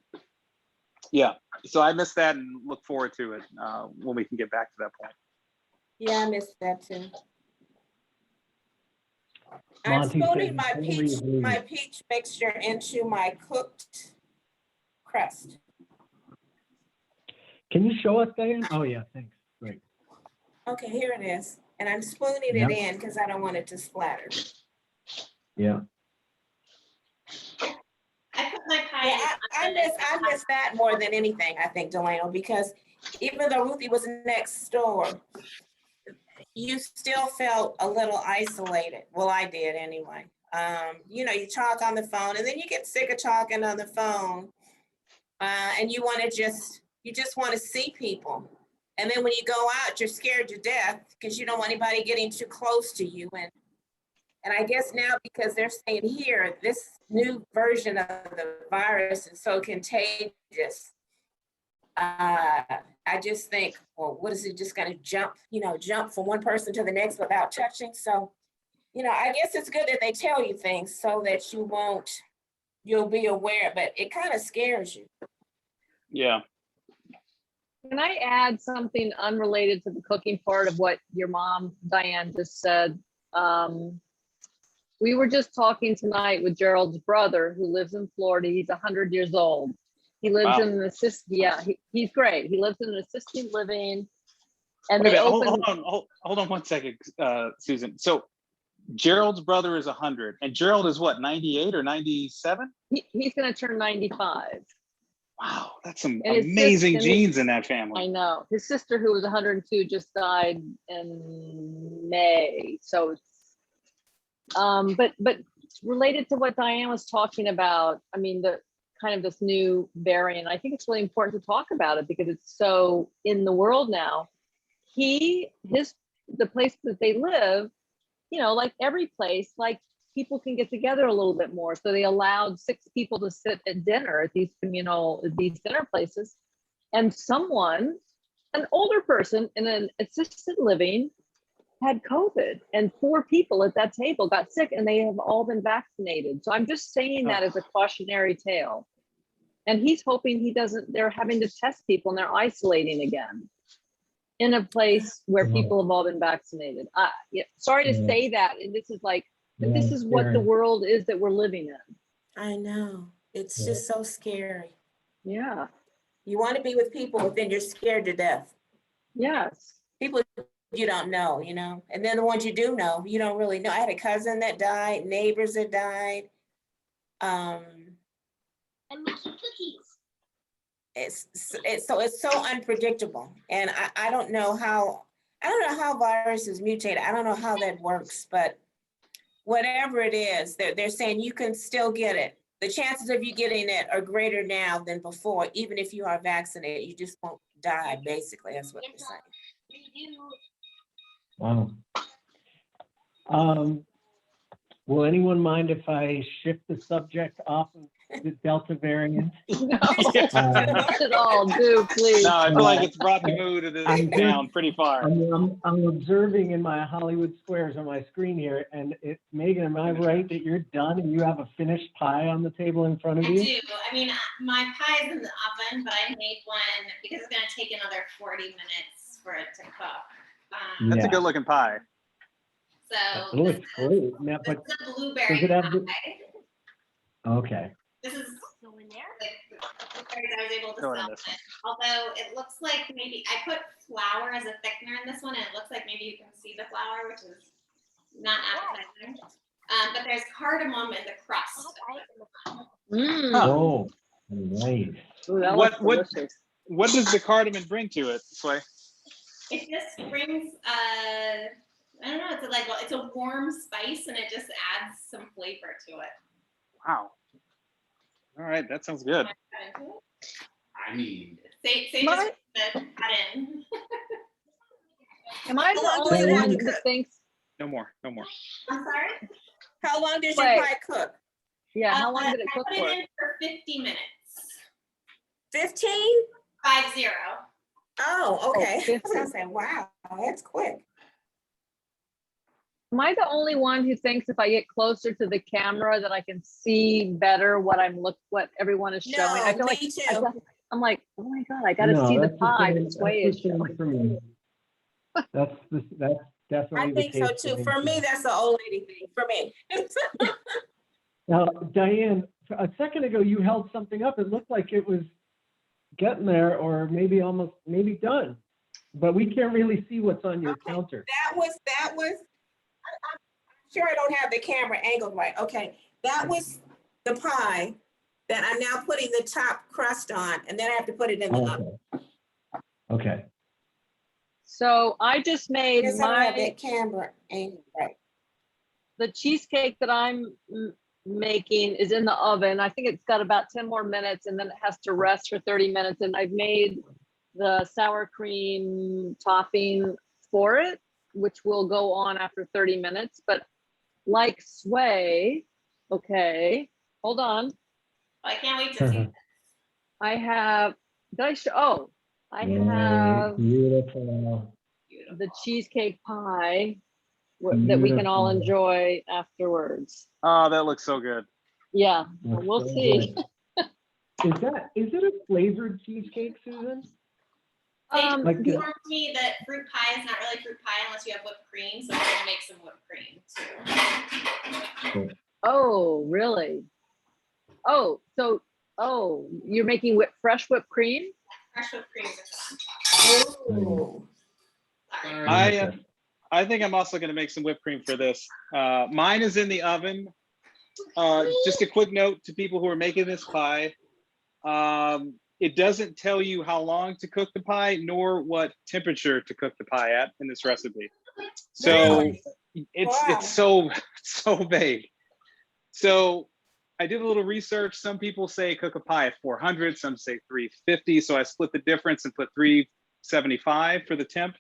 Yeah, so I miss that and look forward to it when we can get back to that point. Yeah, I miss that too. I'm Monty spooning said, my peach mixture into my cooked crust. Can you show us, Diane? Oh, yeah, thanks. Great. Okay, here it is. And I'm spooning Yep. it in because I don't want it to splatter. Yeah. I put my pie. Yeah, I miss that more than anything, I think, Delano, because even though Ruthie was next door, you still felt a little isolated. Well, I did anyway. You talk on the phone and then you get sick of talking on the phone. And you just want to see people. And then when you go out, you're scared to death because you don't want anybody getting too close to you. And I guess now, because they're saying here, this new version of the virus is so contagious. I just think, well, what is it just going to jump from one person to the next without touching? So, I guess it's good that they tell you things so that you'll be aware, but it kind of scares you. Yeah. Can I add something unrelated to the cooking part of what your mom, Diane, just said? We were just talking tonight with Gerald's brother, who lives in Florida. He's 100 years old. He lives Wow. in an he's great. He lives in an assisted living. And Wait a they minute, open. hold on 1 second, Susan. So Gerald's brother is 100, and Gerald is what, 98 or 97? He's going to turn 95. Wow, that's some And his amazing sister- genes in that family. I know. His sister, who was 102, just died in May. So it's, but related to what Diane was talking about, I mean, the kind of this new variant, I think it's really important to talk about it because it's so in the world now. The place that they live, like every place, like people can get together a little bit more. So they allowed 6 people to sit at dinner at these dinner places. And an older person in an assisted living had COVID, and 4 people at that table got sick, and they have all been vaccinated. So I'm just saying that as a cautionary tale. And he's hoping they're having to test people and they're isolating again in a place where people have all been vaccinated. Sorry to say that. And this is this is what the world is that we're living in. I know. It's just so scary. Yeah. You want to be with people, but then you're scared to death. Yes. People you don't know, and then the ones you do know, you don't really know. I had a cousin that died, neighbors that died. I'm making cookies. It's so unpredictable, and I don't know how viruses mutate. I don't know how that works, but whatever it is, they're saying you can still get it. The chances of you getting it are greater now than before, even if you are vaccinated. You just won't die, basically. That's what they're saying. Wow. Will anyone mind if I shift the subject off of the Delta variant? No, not at all. Do please. No, I feel like it's brought the mood of this down pretty far. I'm observing in my Hollywood squares on my screen here, and Megan, am I right that you're done and you have a finished pie on the table in front of you? I do. I mean, my pie is in the oven, but I made one because it's going to take another 40 minutes for it to cook. That's a good looking pie. So It looks great. Now, this but is a blueberry does it have pie. Okay. This is Go in there. the blueberries I was able to Throw it in sell this it. Although it looks like maybe I put flour as a thickener in this one, and it looks like maybe you can see the flour, which is not appetizing. But there's cardamom in the crust. Oh, nice. Ooh, that looks What delicious. what does the cardamom bring to it, Sway? It just brings I don't know, it's a warm spice, and it just adds some flavor to it. Wow. All right, that sounds good. I mean, Say My- just cut in. Am I the only one that thinks? No more. I'm sorry? How long does your Wait. pie cook? Yeah, how long did it I cook put for? it in for 50 minutes. 15? 50. Oh, okay. I 50. was gonna say, wow, that's quick. Am I the only one who thinks if I get closer to the camera that I can see better what everyone is showing? I No, feel like me too. I'm like, oh my God, I gotta see the pie that Sway is same showing. for me. That's definitely I think so the case too. For me, that's the old lady thing, for me. Now, Diane, a second ago, you held something up. It looked like it was getting there or maybe done, but we can't really see what's on your Okay, counter. That was, I'm sure I don't have the camera angled right. Okay, that was the pie that I'm now putting the top crust on, and then I have to put it in the oven. Okay. So I just made Guess I don't have that camera angled right. the cheesecake that I'm making is in the oven. I think it's got about 10 more minutes and then it has to rest for 30 minutes. And I've made the sour cream topping for it, which will go on after 30 minutes. But like Sway, okay, hold on. I can't wait to see. I have, did I show, oh, I Yay, have beautiful. the cheesecake pie that we can all Beautiful. enjoy afterwards. Oh, that looks so good. Yeah, Looks we'll so see. good. Is it a flavored cheesecake, Susan? They just Like the- informed me that fruit pie is not really fruit pie unless you have whipped cream, so we're gonna make some whipped cream too. Oh, really? Oh, so, you're making fresh whipped cream? Fresh whipped cream is Ooh. Sorry. I think I'm also going to make some whipped cream for this. Mine is in the oven. Just a quick note to people who are making this pie. It doesn't tell you how long to cook the pie, nor what temperature to cook the pie at in this recipe. So Really? it's so vague. So I did a little research. Some people say cook a pie at 400, some say 350. So I split the difference and put 375 for the temp.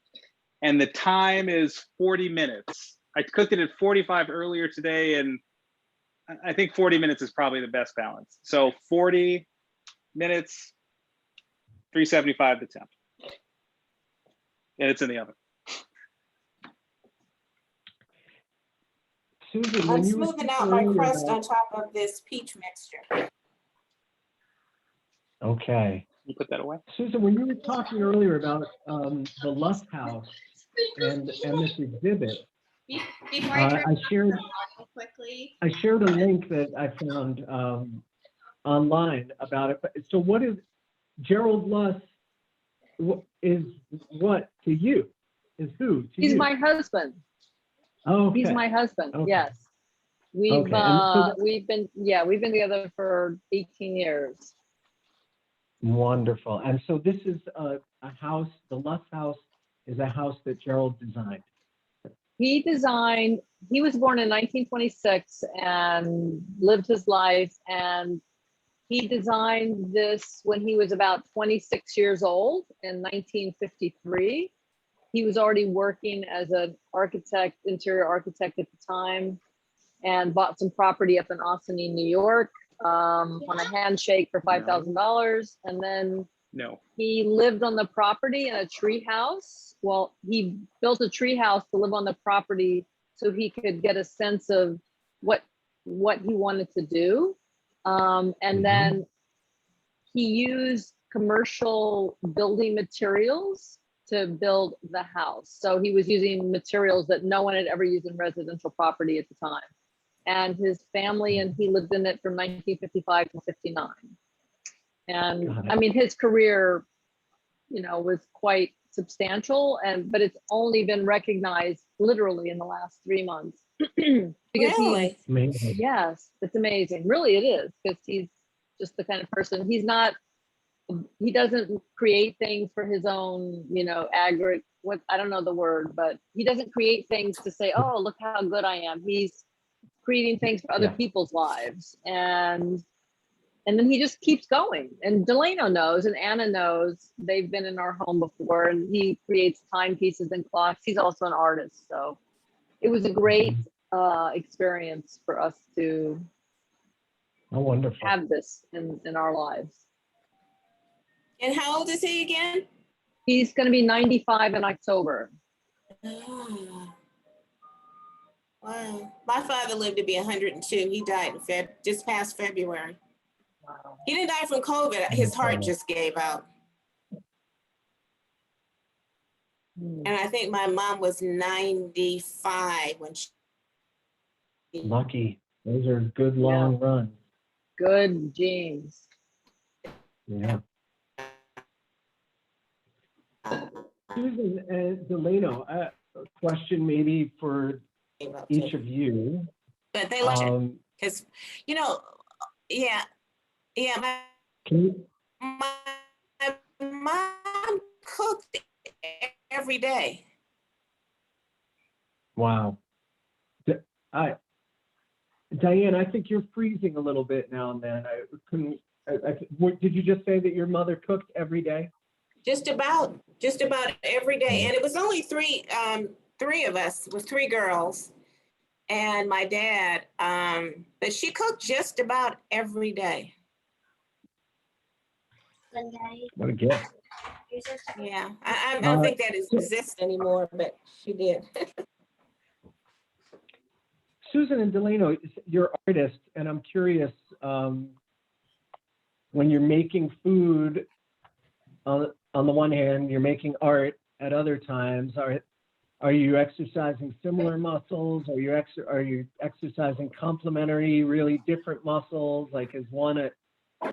And the time is 40 minutes. I cooked it at 45 earlier today, and I think 40 minutes is probably the best balance. So 40 minutes, 375 the temp. And it's in the oven. Susan, I'm when you were smoothing speaking out my earlier crust about- on top of this peach mixture. Okay. You put that away. Susan, when you were talking earlier about the Luss house and this exhibit, Before I turn I shared quickly. a link that I found online about it. But so what is Gerald Luss? Is what to you? Is who to He's you? my husband. Oh, okay. He's my husband. Okay. Yes. We've Okay, and so we've been together for 18 years. Wonderful. And so this is a house, the Luss house is a house that Gerald designed. He was born in 1926 and lived his life, and he designed this when he was about 26 years old in 1953. He was already working as an architect, interior architect at the time, and bought some property up in Austin, New York, on a handshake for $5,000. And then he lived on the property in a tree house. Well, he built a tree house to live on the property so he could get a sense of what he wanted to do. And then he used commercial building materials to build the house. So he was using materials that no one had ever used in residential property at the time. And his family and he lived in it from 1955 to 59. And I mean, his career, was quite substantial, but it's only been recognized literally in the last 3 months. Because Really? yes, it's amazing. Really, it is, because he's just the kind of person. He doesn't create things for his own, I don't know the word, but he doesn't create things to say, oh, look how good I am. He's creating things for other people's lives. And then he just keeps going. And Delano knows, and Anna knows, they've been in our home before, and he creates timepieces and clocks. He's also an artist. So it was a great experience for us to Oh, wonderful. have this in our lives. And how old is he again? He's going to be 95 in October. Oh, wow. My father lived to be 102. He died in just past February. Wow. He didn't die from COVID. His heart just gave out. And I think my mom was 95 when she. Lucky. Those are good long runs. Good genes. Yeah. Susan and Delano, a question maybe for each of you. But they love it because, yeah, my mom cooked every day. Wow. Diane, I think you're freezing a little bit now and then. I couldn't. Did you just say that your mother cooked every day? Just about every day, and it was only three of us with 3 girls, and my dad. But she cooked just about every day. What a gift. Yeah, I don't think that exists anymore, but she did. Susan and Delano, you're artists, and I'm curious, when you're making food, on the one hand, you're making art at other times. Are you exercising similar muscles? Are you exercising complementary, really different muscles? Like, do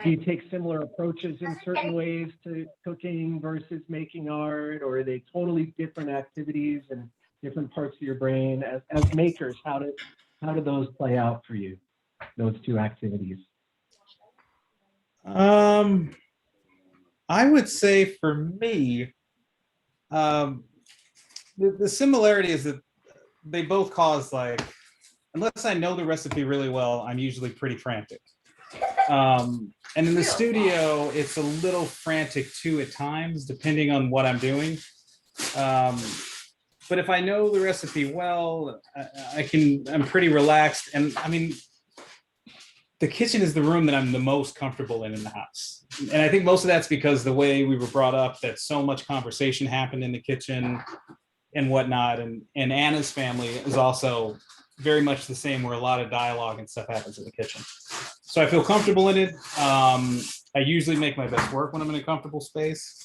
you take similar approaches in certain ways to cooking versus making art, or are they totally different activities and different parts of your brain? As makers, how do those play out for you, those two activities? I would say for me, the similarity is that they both cause, like, unless I know the recipe really well, I'm usually pretty frantic. And in the studio, it's a little frantic too at times, depending on what I'm doing. But if I know the recipe well, I'm pretty relaxed. And I mean, the kitchen is the room that I'm the most comfortable in the house. And I think most of that's because the way we were brought up, that so much conversation happened in the kitchen and whatnot. And Anna's family is also very much the same, where a lot of dialogue and stuff happens in the kitchen. So I feel comfortable in it. I usually make my best work when I'm in a comfortable space.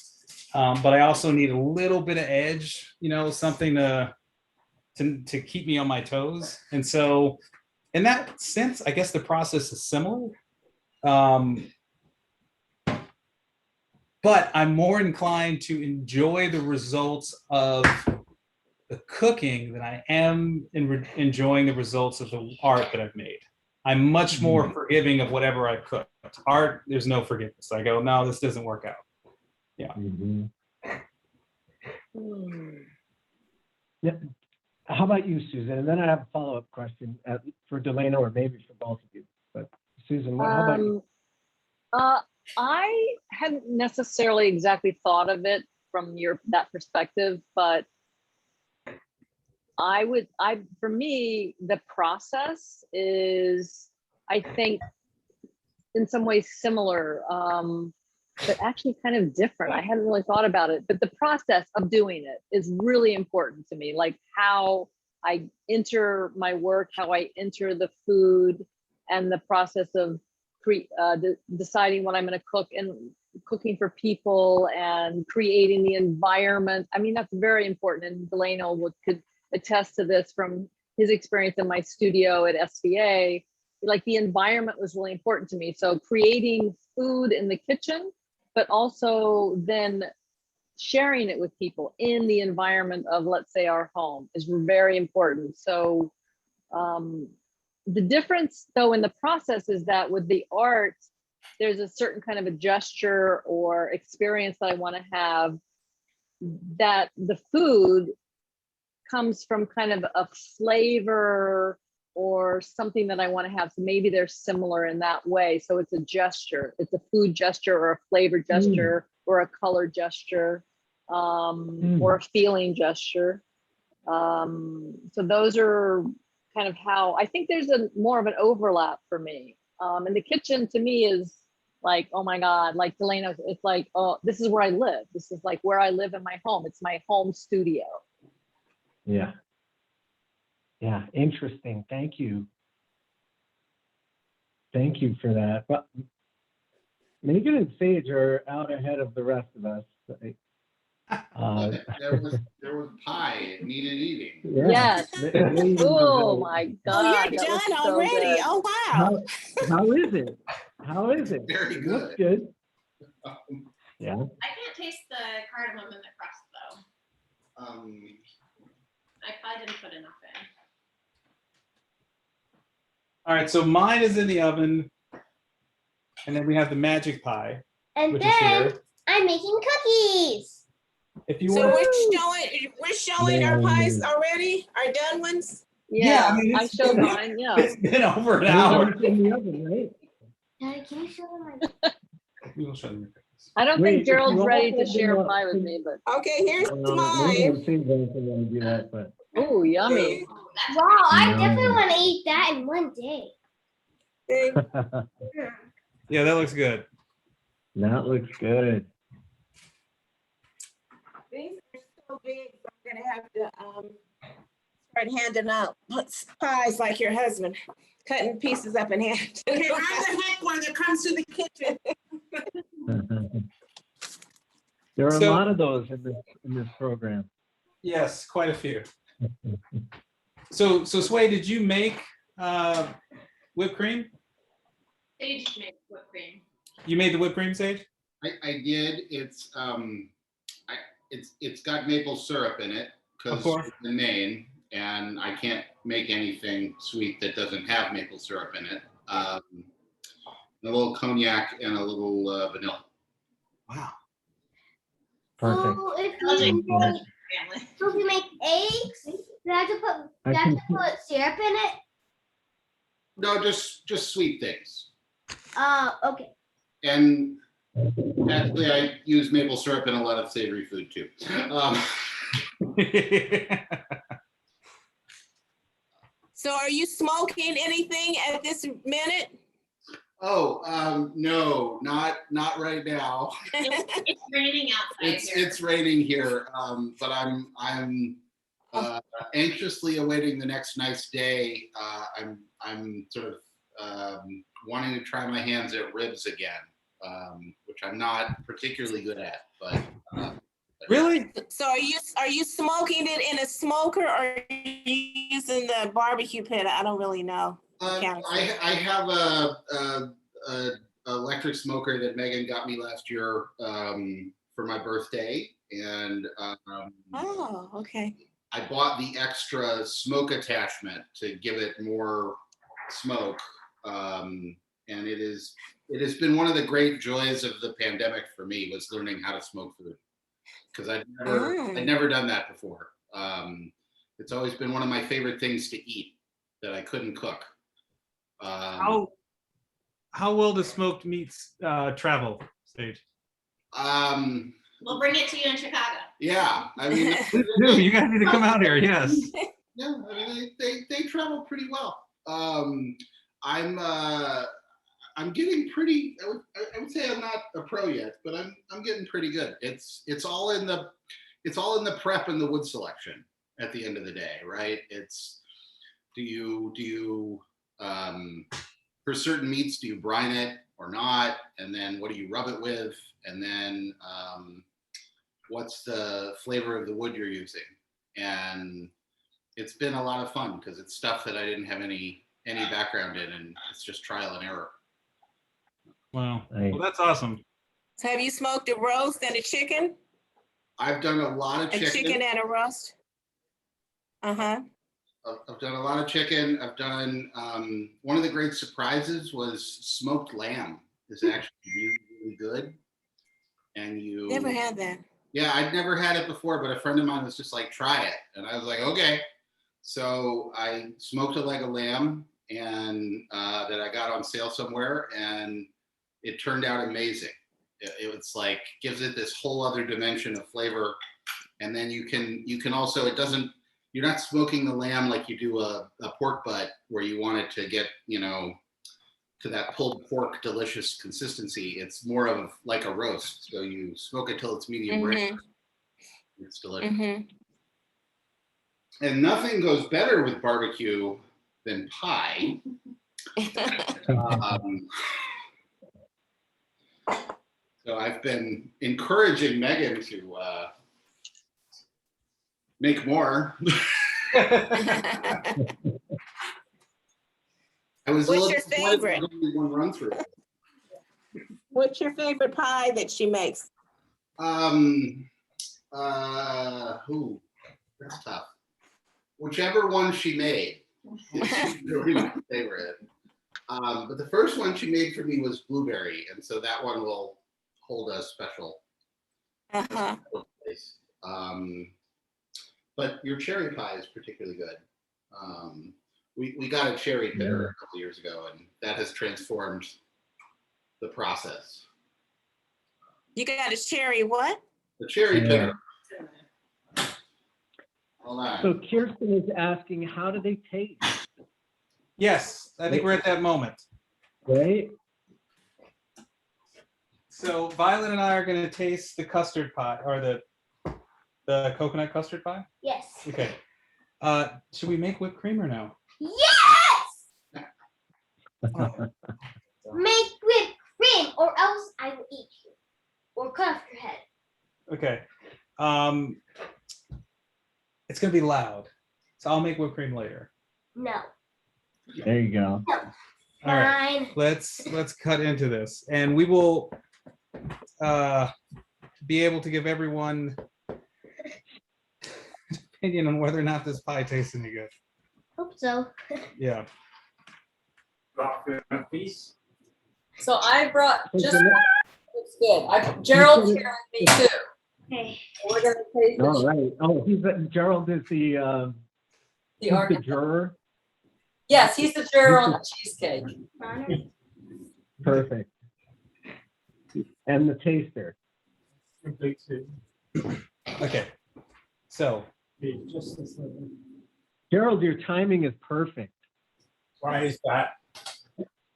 But I also need a little bit of edge, something to keep me on my toes. And so in that sense, I guess the process is similar. But I'm more inclined to enjoy the results of the cooking than I am enjoying the results of the art that I've made. I'm much more forgiving of whatever I cook. Art, there's no forgiveness. I go, no, this doesn't work out. Yeah. Mm-hmm. Yeah. How about you, Susan? And then I have a follow-up question for Delano, or maybe for both of you. But Susan, how about you? I hadn't necessarily exactly thought of it from that perspective, but for me, the process is, I think, in some ways similar, but actually kind of different. I hadn't really thought about it, but the process of doing it is really important to me. Like how I enter my work, how I enter the food, and the process of deciding what I'm going to cook and cooking for people and creating the environment. I mean, that's very important. And Delano could attest to this from his experience in my studio at SVA. Like, the environment was really important to me. So creating food in the kitchen, but also then sharing it with people in the environment of, let's say, our home is very important. So the difference though in the process is that with the art, there's a certain kind of a gesture or experience that I want to have, that the food comes from kind of a flavor or something that I want to have. So maybe they're similar in that way. So it's a gesture, it's a food gesture or a flavor gesture or a color gesture or a feeling gesture. So those are kind of how I think there's more of an overlap for me And the kitchen to me is like, oh my God, like Delano, it's like, oh, this is where I live. This is like where I live in my home. It's my home studio. Yeah. Yeah, interesting. Thank you. Thank you for that. But Megan and Sage are out ahead of the rest of us. There was pie. It needed eating. Yeah. Yes. They- Oh my Oh, God. you're that was done so already. good. Oh, wow. how is it? How is it? Very It looks good. good. Yeah. I can't taste the cardamom in the crust though. I probably didn't put enough in. All right, so mine is in the oven, and then we have the magic pie, And which is then here. I'm making cookies. If you So want, we're showing our pies already, our done ones? Yeah, I mean, I it's- showed mine. Yeah. it's been over an hour. It's in the oven, right? Daddy, can you show them my We will show them your cookies. I don't Wait, think if you Gerald's all ready to open share up- pie with me, but Okay, here's Megan mine. and Sage aren't gonna do that, but oh, yummy. Oh, that's Wow, I No. definitely want to eat that in one day. Yeah, that looks good. that looks good. These are so big, so I'm gonna have to start handing out pies like your husband, cutting pieces up in half. Okay, I'm the heck one that comes to the kitchen. There are a So- lot of those in this program. Yes, quite a few. So Sway, did you make whipped cream? Sage made whipped cream. You made the whipped cream, Sage? I did. It's got maple syrup in it Of because course. it's in Maine, and I can't make anything sweet that doesn't have maple syrup in it. A little cognac and a little vanilla. Wow. Perfect. So if Lovely. you make, Family. so if you make eggs, you have to put I you have can to put syrup in it. No, just sweet things. Okay. And actually, I use maple syrup in a lot of savory food too. So are you smoking anything at this minute? No, not right now. It's raining outside here. It's raining here, but I'm anxiously awaiting the next nice day. I'm sort of wanting to try my hands at ribs again, which I'm not particularly good at. But Really? So are you smoking it in a smoker or are you using the barbecue pit? I don't really know. I have a electric smoker that Megan got me last year for my birthday, and Oh, okay. I bought the extra smoke attachment to give it more smoke, and it has been one of the great joys of the pandemic for me was learning how to smoke food, because I'd never done that before. It's always been one of my favorite things to eat that I couldn't cook. How well does smoked meats travel, Sage? We'll bring it to you in Chicago. Yeah, I mean, Dude, you guys need to come out here. Yes. yeah, I mean, they travel pretty well. I'm getting pretty. I would say I'm not a pro yet, but I'm getting pretty good. It's all in the prep and the wood selection at the end of the day, right? It's do you for certain meats, do you brine it or not? And then what do you rub it with? And then what's the flavor of the wood you're using? And it's been a lot of fun because it's stuff that I didn't have any background in, and it's just trial and error. Wow. Nice. Well, that's awesome. So have you smoked a roast and a chicken? I've done a lot of A chicken and a roast? Uh-huh. I've done a lot of chicken. I've done one of the great surprises was smoked lamb is actually really, really good. And you Never had that. Yeah, I'd never had it before, but a friend of mine was just like, try it. And I was like, okay. So I smoked a leg of lamb and that I got on sale somewhere, and it turned out amazing. It was like gives it this whole other dimension of flavor. And then you can also, you're not smoking the lamb like you do a pork butt where you want it to get, to that pulled pork delicious consistency. It's more of like a roast. So you smoke it till it's medium rare. It's delicious. And nothing goes better with barbecue than pie. So I've been encouraging Megan to make more. What's your favorite? One run through. What's your favorite pie that she makes? That's tough. Whichever one she made is really my favorite. But the first one she made for me was blueberry, and so that one will hold a special place. But your cherry pie is particularly good. We got a cherry pitter a couple years ago, and that has transformed the process. You got a cherry what? The cherry pitter. Hold on. So Kirsten is asking, how do they taste? Yes, I think we're at that moment. Right? So Violet and I are going to taste the custard pie, or the coconut custard pie. Yes. Okay. Should we make whipped cream or no? Yes! Make whipped cream or else I will eat you. Or cut off your head. Okay. It's going to be loud. So I'll make whipped cream later. No. There you go. No. All right. Fine. Let's cut into this, and we will be able to give everyone an opinion on whether or not this pie tastes any good. Hope so. Yeah. So I brought just, it's good. Gerald's here with me too. Okay. We're gonna taste All the, right. Oh, Gerald is the the architect. juror. Yes, he's the juror on the cheesecake. Perfect. And the taster. Okay. So Gerald, your timing is perfect. Why is that?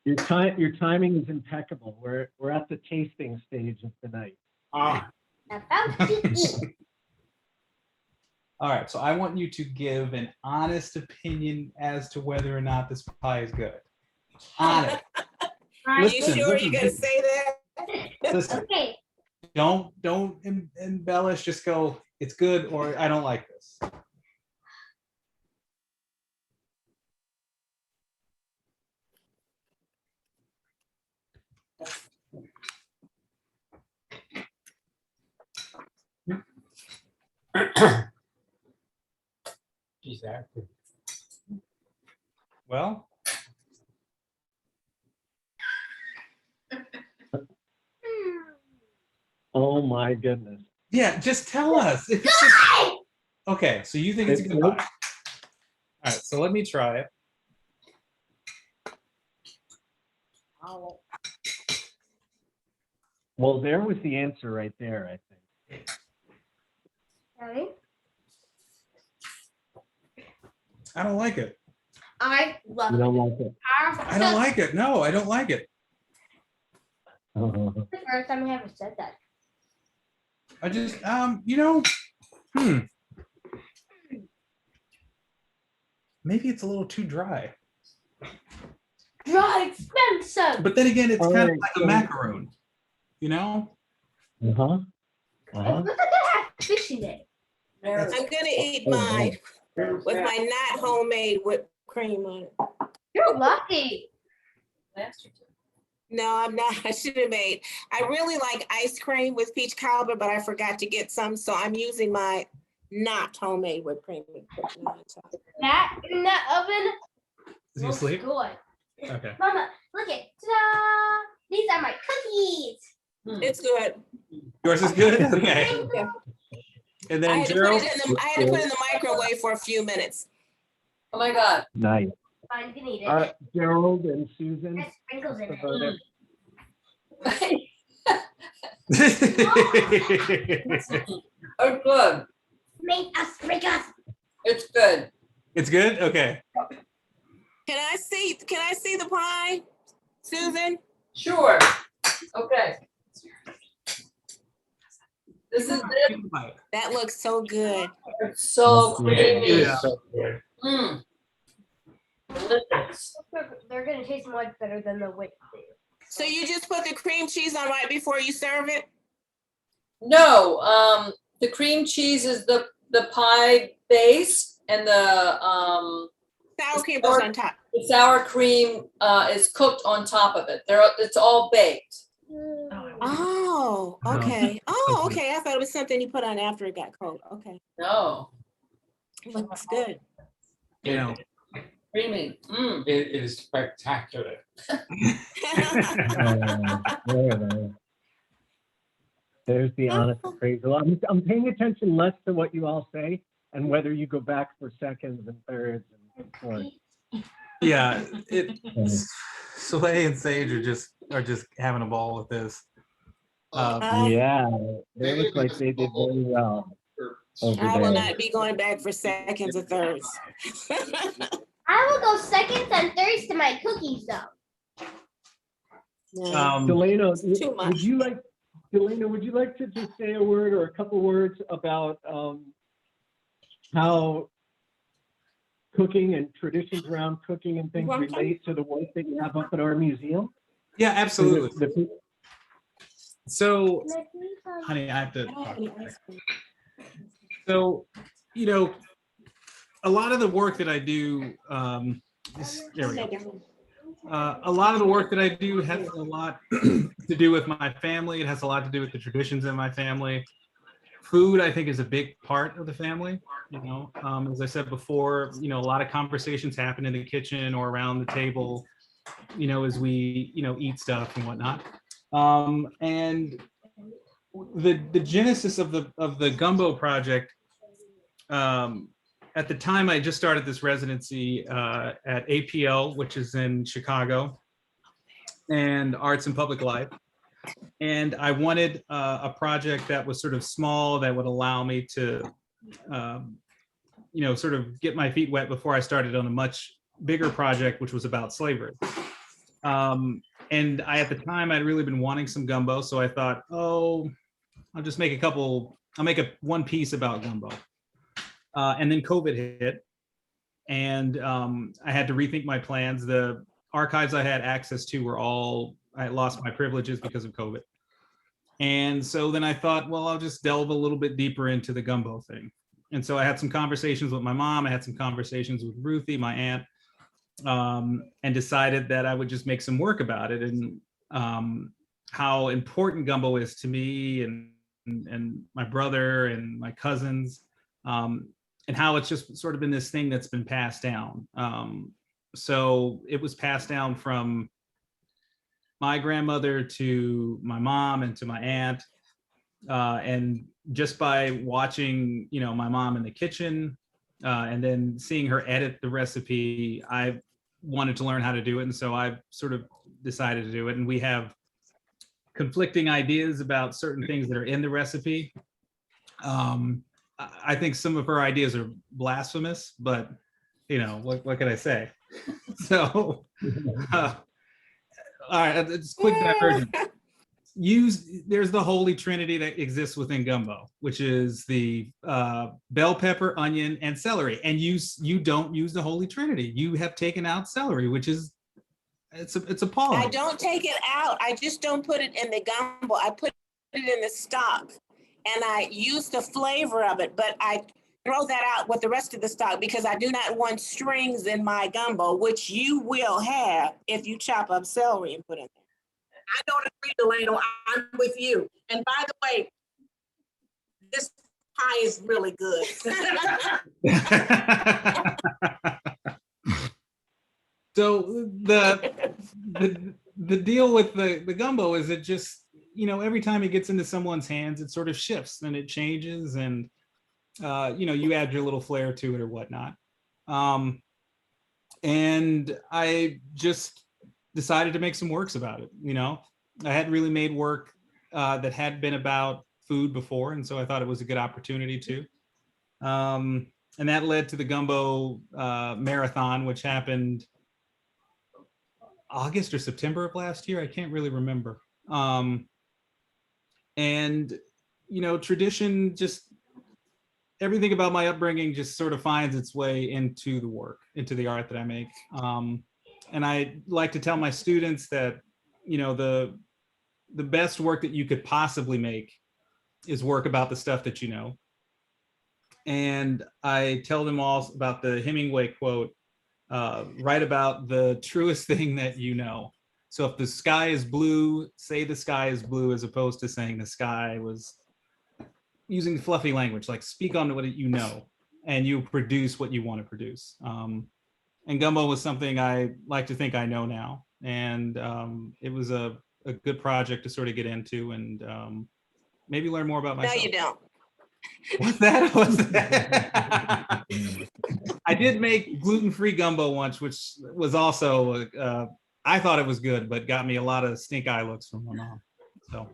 Your timing is impeccable. We're at the tasting stage of the night. About to eat. all right. So I want you to give an honest opinion as to whether or not this pie is good. Honest. Are you Listen, sure listen, you're gonna say that? Listen. Okay. Don't embellish. Just go. It's good, or I don't like this. She's active. Well, Oh my goodness. yeah. Just tell us. If it's just- okay. So you think it's a good pie? All right. So let me try it. Well, there was the answer right there, I think. Ready? I don't like it. I love You it. don't like it? I don't like it. No, I don't like it. The first time I ever said that. I just, maybe it's a little too dry. Dry expensive. But then again, it's All kind of right, like so- a macaroon, you know? Uh-huh. Uh-huh. Look at that fish in it. I'm gonna eat mine with my not homemade whipped cream on it. You're lucky. No, I'm not. I should have made. I really like ice cream with peach cobbler, but I forgot to get some, so I'm using my not homemade whipped cream. That in the oven Is he looks asleep? good. Okay. Mama, look it. Ta-da! These are my cookies. It's good. Yours is good? Okay. And I then had to Gerald? put it in the microwave for a few minutes. Oh my God. Nice. I'm gonna eat it. Gerald and Susan. There's sprinkles in the it. verdict. Oh, good. Make us sprinkles. It's good. It's good? Okay. Can I see the pie? Susan? Sure. Okay. This is it. That looks so good. It's so It creamy. is so good. Mm. Delicious. They're gonna taste much better than the whipped cream. So you just put the cream cheese on right before you serve it? No, the cream cheese is the pie base, and the Sour cream goes on top. sour cream is cooked on top of it. It's all baked. Oh, okay. Oh, okay. I thought it was something you put on after it got cold. Okay. No, Looks good. You know, creamy. Mm. it is spectacular. There's the honest appraisal. I'm paying attention less to what you all say and whether you go back for seconds and thirds and fourths. Yeah, Soleil and Sage are just having a ball with this. Yeah, they look like they did very well over I will there. not be going back for seconds or thirds. I will go seconds and thirds to my cookies though. Delano, Too much. would you like to just say a word or a couple words about how cooking and traditions around cooking and things relate to the work that you have up at our museum? Yeah, absolutely. So, honey, I have to. So, you know, a lot of the work that I do, there we go. A lot of the work that I do has a lot to do with my family. It has a lot to do with the traditions in my family. Food, I think, is a big part of the family. You know, as I said before, you know, a lot of conversations happen in the kitchen or around the table, you know, as we, you know, eat stuff and whatnot. And the genesis of the gumbo project, at the time I just started this residency at APL, which is in Chicago, and Arts and Public Life. And I wanted a project that was sort of small, that would allow me to, you know, sort of get my feet wet before I started on a much bigger project, which was about slavery. And at the time, I'd really been wanting some gumbo. So I thought, oh, I'll just make one piece about gumbo. And then COVID hit, and I had to rethink my plans. The archives I had access to I lost my privileges because of COVID. And so then I thought, well, I'll just delve a little bit deeper into the gumbo thing. And so I had some conversations with my mom. I had some conversations with Ruthie, my aunt, and decided that I would just make some work about it, and how important gumbo is to me and my brother and my cousins, and how it's just sort of been this thing that's been passed down. So it was passed down from my grandmother to my mom and to my aunt. And just by watching, you know, my mom in the kitchen, and then seeing her edit the recipe, I wanted to learn how to do it. And so I sort of decided to do it. And we have conflicting ideas about certain things that are in the recipe. I think some of her ideas are blasphemous, but you know, what can I say? So, all right, it's quick diversion. There's the holy trinity that exists within gumbo, which is the bell pepper, onion, and celery. And you don't use the holy trinity. You have taken out celery, which is it's appalling. I don't take it out. I just don't put it in the gumbo. I put it in the stock, and I use the flavor of it, but I throw that out with the rest of the stock because I do not want strings in my gumbo, which you will have if you chop up celery and put it in. I don't agree, Delano. I'm with you. And by the way, this pie is really good. So the deal with the gumbo is it just, you know, every time it gets into someone's hands, it sort of shifts and it changes, and you know, you add your little flair to it or whatnot. And I just decided to make some works about it. You know, I hadn't really made work that had been about food before, and so I thought it was a good opportunity to. And that led to the gumbo marathon, which happened August or September of last year. I can't really remember. And, you know, tradition, just everything about my upbringing just sort of finds its way into the work, into the art that I make. And I like to tell my students that, you know, the best work that you could possibly make is work about the stuff that you know. And I tell them all about the Hemingway quote, write about the truest thing that you know. So if the sky is blue, say the sky is blue, as opposed to saying the sky was, using fluffy language, like speak on what you know, and you produce what you want to produce. And gumbo was something I like to think I know now. And it was a good project to sort of get into and maybe learn more about myself. No, you don't. What's that? What's that? I did make gluten-free gumbo once, which was also, I thought it was good, but got me a lot of stink eye looks from my mom. So.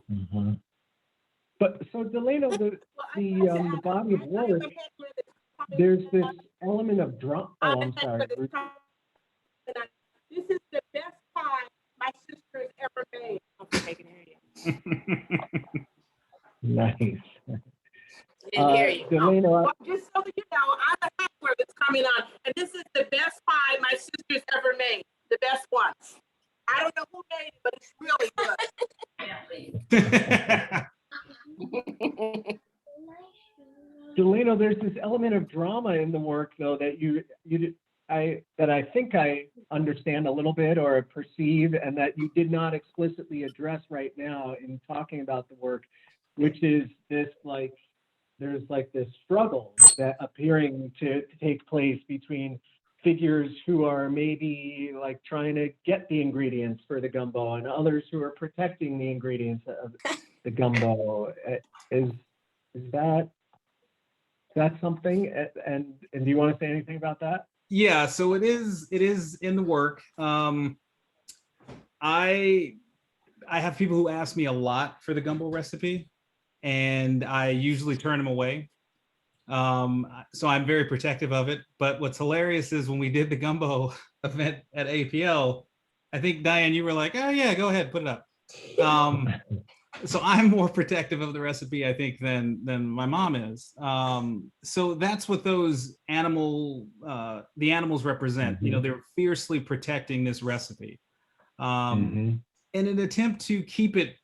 But so Delano, the body of work, there's this element of drama. Oh, I'm sorry. This is the best pie my sister's ever made. Nice. Didn't hear you. Delano, Well, just so that you know, I'm a heckler that's coming on, and this is the best pie my sister's ever made. The best ones. I don't know who made it, but it's really good. Delano, there's this element of drama in the work, though, that I think I understand a little bit or perceive, and that you did not explicitly address right now in talking about the work, which is this there's this struggle that appearing to take place between figures who are maybe like trying to get the ingredients for the gumbo and others who are protecting the ingredients of the gumbo. Is that something? And do you want to say anything about that? Yeah, so it is in the work. I have people who ask me a lot for the gumbo recipe, and I usually turn them away. So I'm very protective of it. But what's hilarious is when we did the gumbo event at APL, I think Diane, you were like, "Oh yeah, go ahead, put it up." So I'm more protective of the recipe, I think, than my mom is. So that's what those the animals represent. You know, they're fiercely protecting this recipe, in an attempt to keep it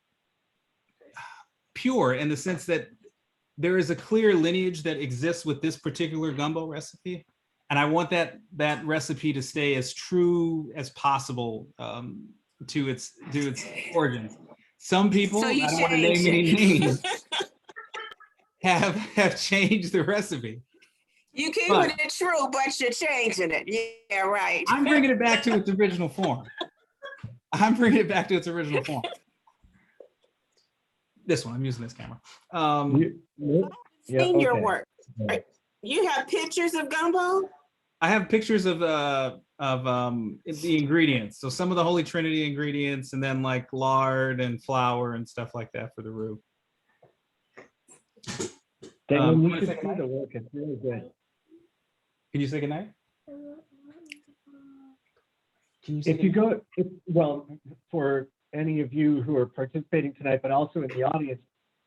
pure, in the sense that there is a clear lineage that exists with this particular gumbo recipe, and I want that recipe to stay as true as possible to its origins. Some people, I don't want to name any names, have changed the recipe. You keeping it true, but you're changing it. Yeah, right. I'm bringing it back to its original form. This one, I'm using this camera. Seen your work. You have pictures of gumbo? I have pictures of the ingredients. So some of the Holy Trinity ingredients, and then like lard and flour and stuff like that for the roux. You should see the work. It's really good. Can you say goodnight? Well, for any of you who are participating tonight, but also in the audience,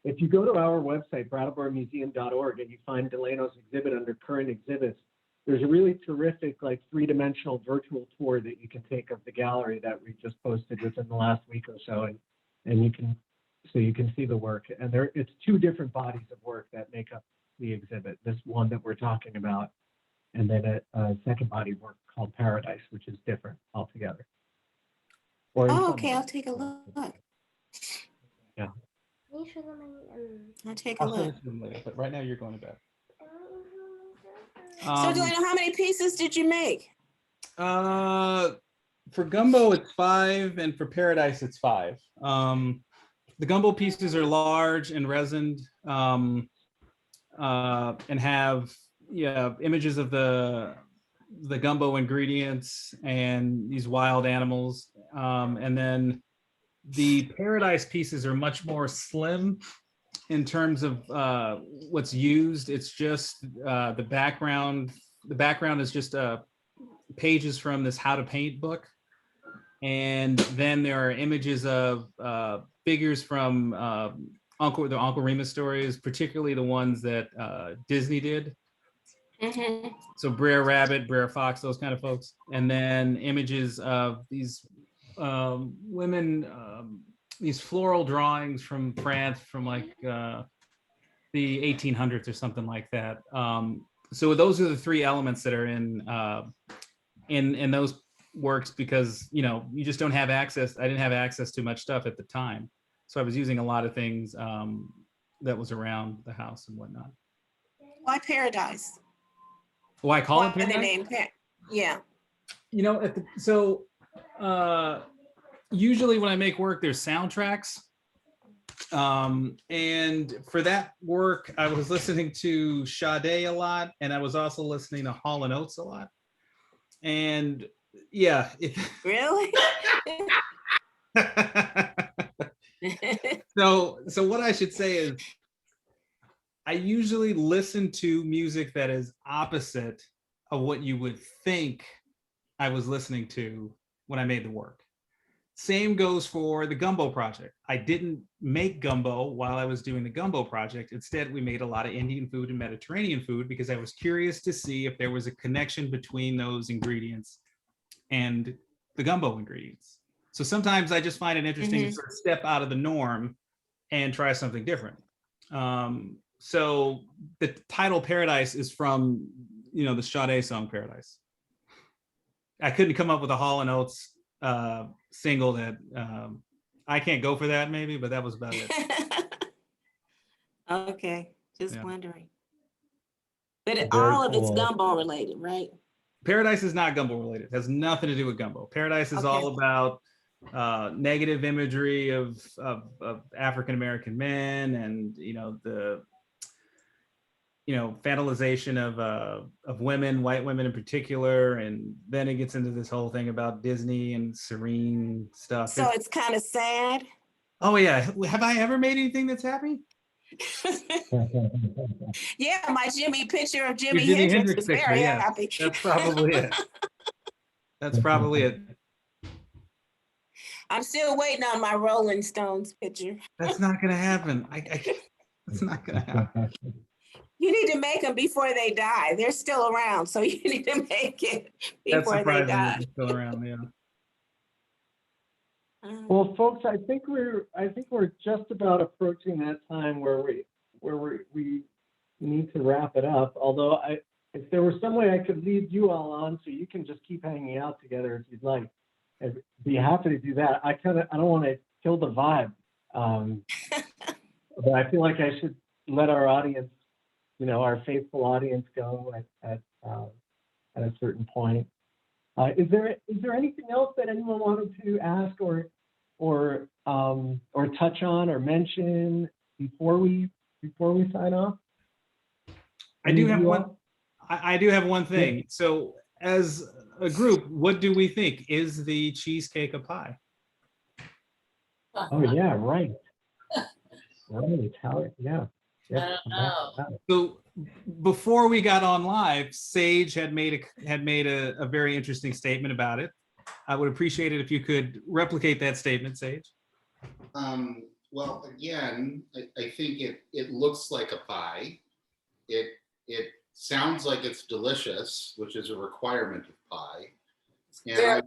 if you go to our website, brattleboromuseum.org, and you find Delano's exhibit under current exhibits, there's a really terrific, like, three-dimensional virtual tour that you can take of the gallery that we just posted within the last week or so, and you can see the work. And it's two different bodies of work that make up the exhibit. This one that we're talking about, and then a second body of work called Paradise, which is different altogether. Okay, I'll take a look. Yeah. I'll take a look. But right now you're going to bed. So Delano, how many pieces did you make? For gumbo, it's 5, and for Paradise, it's 5. The gumbo pieces are large and resined, and have images of the gumbo ingredients and these wild animals. And then the Paradise pieces are much more slim in terms of what's used. It's just the background. The background is just pages from this How to Paint book. And then there are images of figures from the Uncle Remus stories, particularly the ones that Disney did. So Brer Rabbit, Brer Fox, those kind of folks. And then images of these women, these floral drawings from France from like the 1800s or something like that. So those are the three elements that are in those works, because you know, you just don't have access. I didn't have access to much stuff at the time, so I was using a lot of things that was around the house and whatnot. Why paradise? Why call it Why the paradise? name Yeah. You know, usually when I make work, there's soundtracks. And for that work, I was listening to Sade a lot, and I was also listening to Hall & Oates a lot. And yeah. Really? So what I should say is, I usually listen to music that is opposite of what you would think I was listening to when I made the work. Same goes for the Gumbo project. I didn't make gumbo while I was doing the Gumbo project. Instead, we made a lot of Indian food and Mediterranean food because I was curious to see if there was a connection between those ingredients and the Gumbo ingredients. So sometimes I just find it interesting to sort of step out of the norm and try something different. So the title Paradise is from, you know, the Sade song Paradise. I couldn't come up with a Hall & Oates single that I can't go for that maybe, but that was about it. Okay, just wondering. But Very all of it's cool. gumbo related, right? Paradise is not gumbo related. It has nothing to do with gumbo. Paradise is all about negative imagery of African American men, and you know, the fantasization of women, white women in particular, and then it gets into this whole thing about Disney and serene stuff. So it's kind of sad. Oh yeah, have I ever made anything that's happy? Yeah, my picture of Your Jimi Hendrix was picture, very yeah. happy. That's probably it. That's probably it. I'm still waiting on my Rolling Stones picture. That's not gonna happen. It's not gonna happen. You need to make them before they die. They're still around, so you need to make it before they die. They're still around, yeah. Well, folks, I think we're just about approaching that time where we need to wrap it up. Although if there was some way I could lead you all on, so you can just keep hanging out together if you'd like, I'd be happy to do that. I don't want to kill the vibe, but I feel like I should let our audience, our faithful audience, go at a certain point. Is there anything else that anyone wanted to ask or touch on or mention before we sign off? I do have one thing. Yeah. So as a group, what do we think? Is the cheesecake a pie? Oh yeah, right. Right. Yeah. I don't know. So before we got on live, Sage had made a very interesting statement about it. I would appreciate it if you could replicate that statement, Sage. Well, again, I think it looks like a pie. It sounds like it's delicious, which is a requirement of pie. And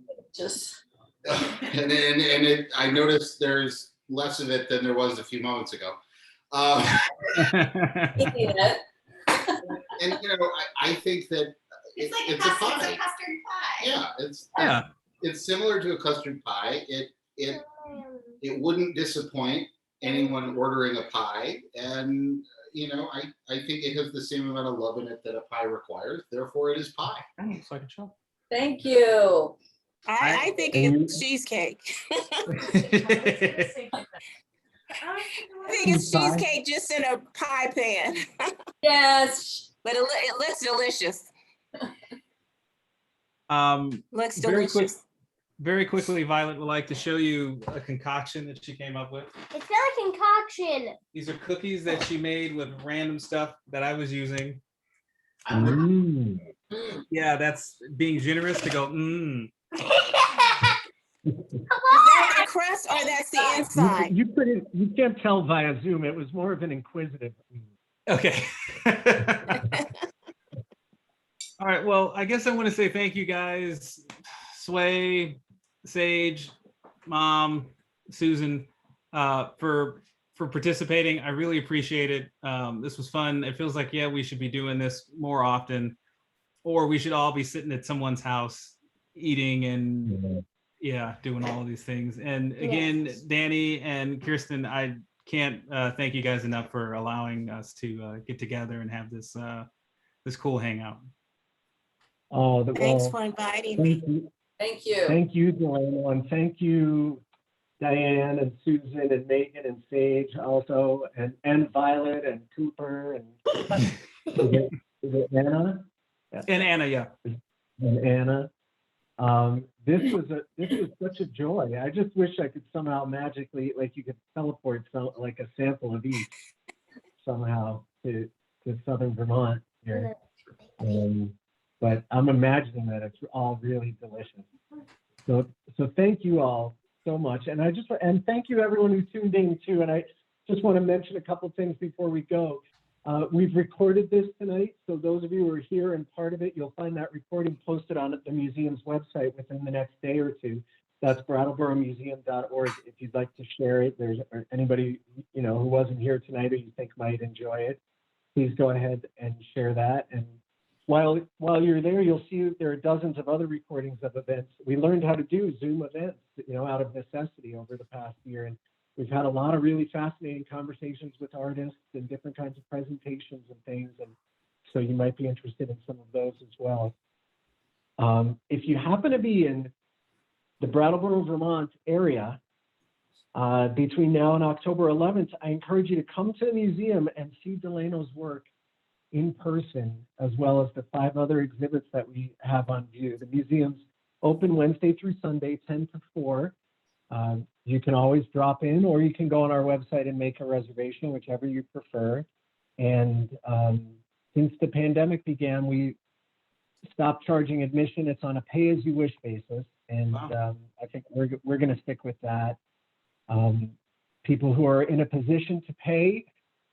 I noticed there's less of it than there was a few moments ago. And I think that it's a pie. It's a custard pie. Yeah, it's similar to a custard pie. It wouldn't disappoint anyone ordering a pie, and I think it has the same amount of love in it that a pie requires. Therefore, it is pie. It's like a chop. Thank you. I think it's cheesecake. I think it's cheesecake just in a pie pan. Yes. But it looks delicious. Looks delicious. Very quickly, Violet would like to show you a concoction that she came up with. It's not a concoction. These are cookies that she made with random stuff that I was using. Yeah, that's being generous to go, Is that the crust or that's the inside? You can't tell via Zoom. It was more of an inquisitive. Okay. All right. Well, I guess I want to say thank you guys, Sway, Sage, Mom, Susan, for participating. I really appreciate it. This was fun. It feels like, yeah, we should be doing this more often, or we should all be sitting at someone's house eating and doing all of these things. And again, Danny and Kirsten, I can't thank you guys enough for allowing us to get together and have this this cool hangout. Oh, Thanks for inviting me. Thank you. Thank you, Delano, and thank you, Diane and Susan and Megan and Sage also, and Violet and Cooper and is it Anna? And Anna, yeah. And Anna. This was such a joy. I just wish I could somehow magically, like you could teleport like a sample of each somehow to Southern Vermont here. But I'm imagining that it's all really delicious. So thank you all so much. And thank you everyone who tuned in too. And I just want to mention a couple things before we go. We've recorded this tonight. So those of you who are here and part of it, you'll find that recording posted on the museum's website within the next day or two. That's brattleboromuseum.org. If you'd like to share it, there's anybody, who wasn't here tonight or you think might enjoy it, please go ahead and share that. And while you're there, you'll see there are dozens of other recordings of events. We learned how to do Zoom events, out of necessity over the past year. And we've had a lot of really fascinating conversations with artists and different kinds of presentations and things. And so you might be interested in some of those as well. If you happen to be in the Brattleboro, Vermont area between now and October 11th, I encourage you to come to the museum and see Delano's work in person, as well as the 5 other exhibits that we have on view. The museum's open Wednesday through Sunday, 10 to 4. You can always drop in, or you can go on our website and make a reservation, whichever you prefer. And since the pandemic began, we stopped charging admission. It's on a pay-as-you-wish basis, and wow. I think we're going to stick with that. People who are in a position to pay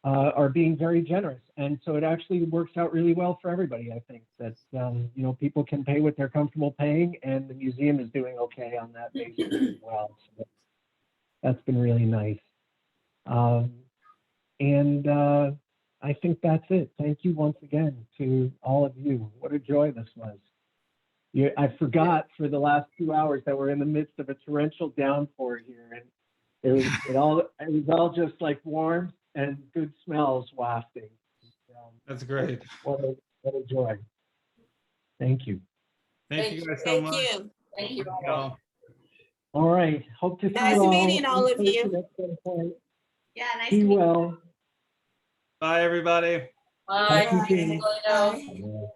are being very generous, and so it actually works out really well for everybody. I think that people can pay what they're comfortable paying, and the museum is doing okay on that basis as well. So that's been really nice. And I think that's it. Thank you once again to all of you. What a joy this was. I forgot for the last 2 hours that we're in the midst of a torrential downpour here, and it was all just like warm and good smells wafting. That's great. What a joy. Thank you. Thank you guys so much. Thank you. All right. Hope to see Nice you all. meeting all of you. Yeah, nice Be to meet you. well. Bye, everybody. Bye. Thank you, Katie. Bye.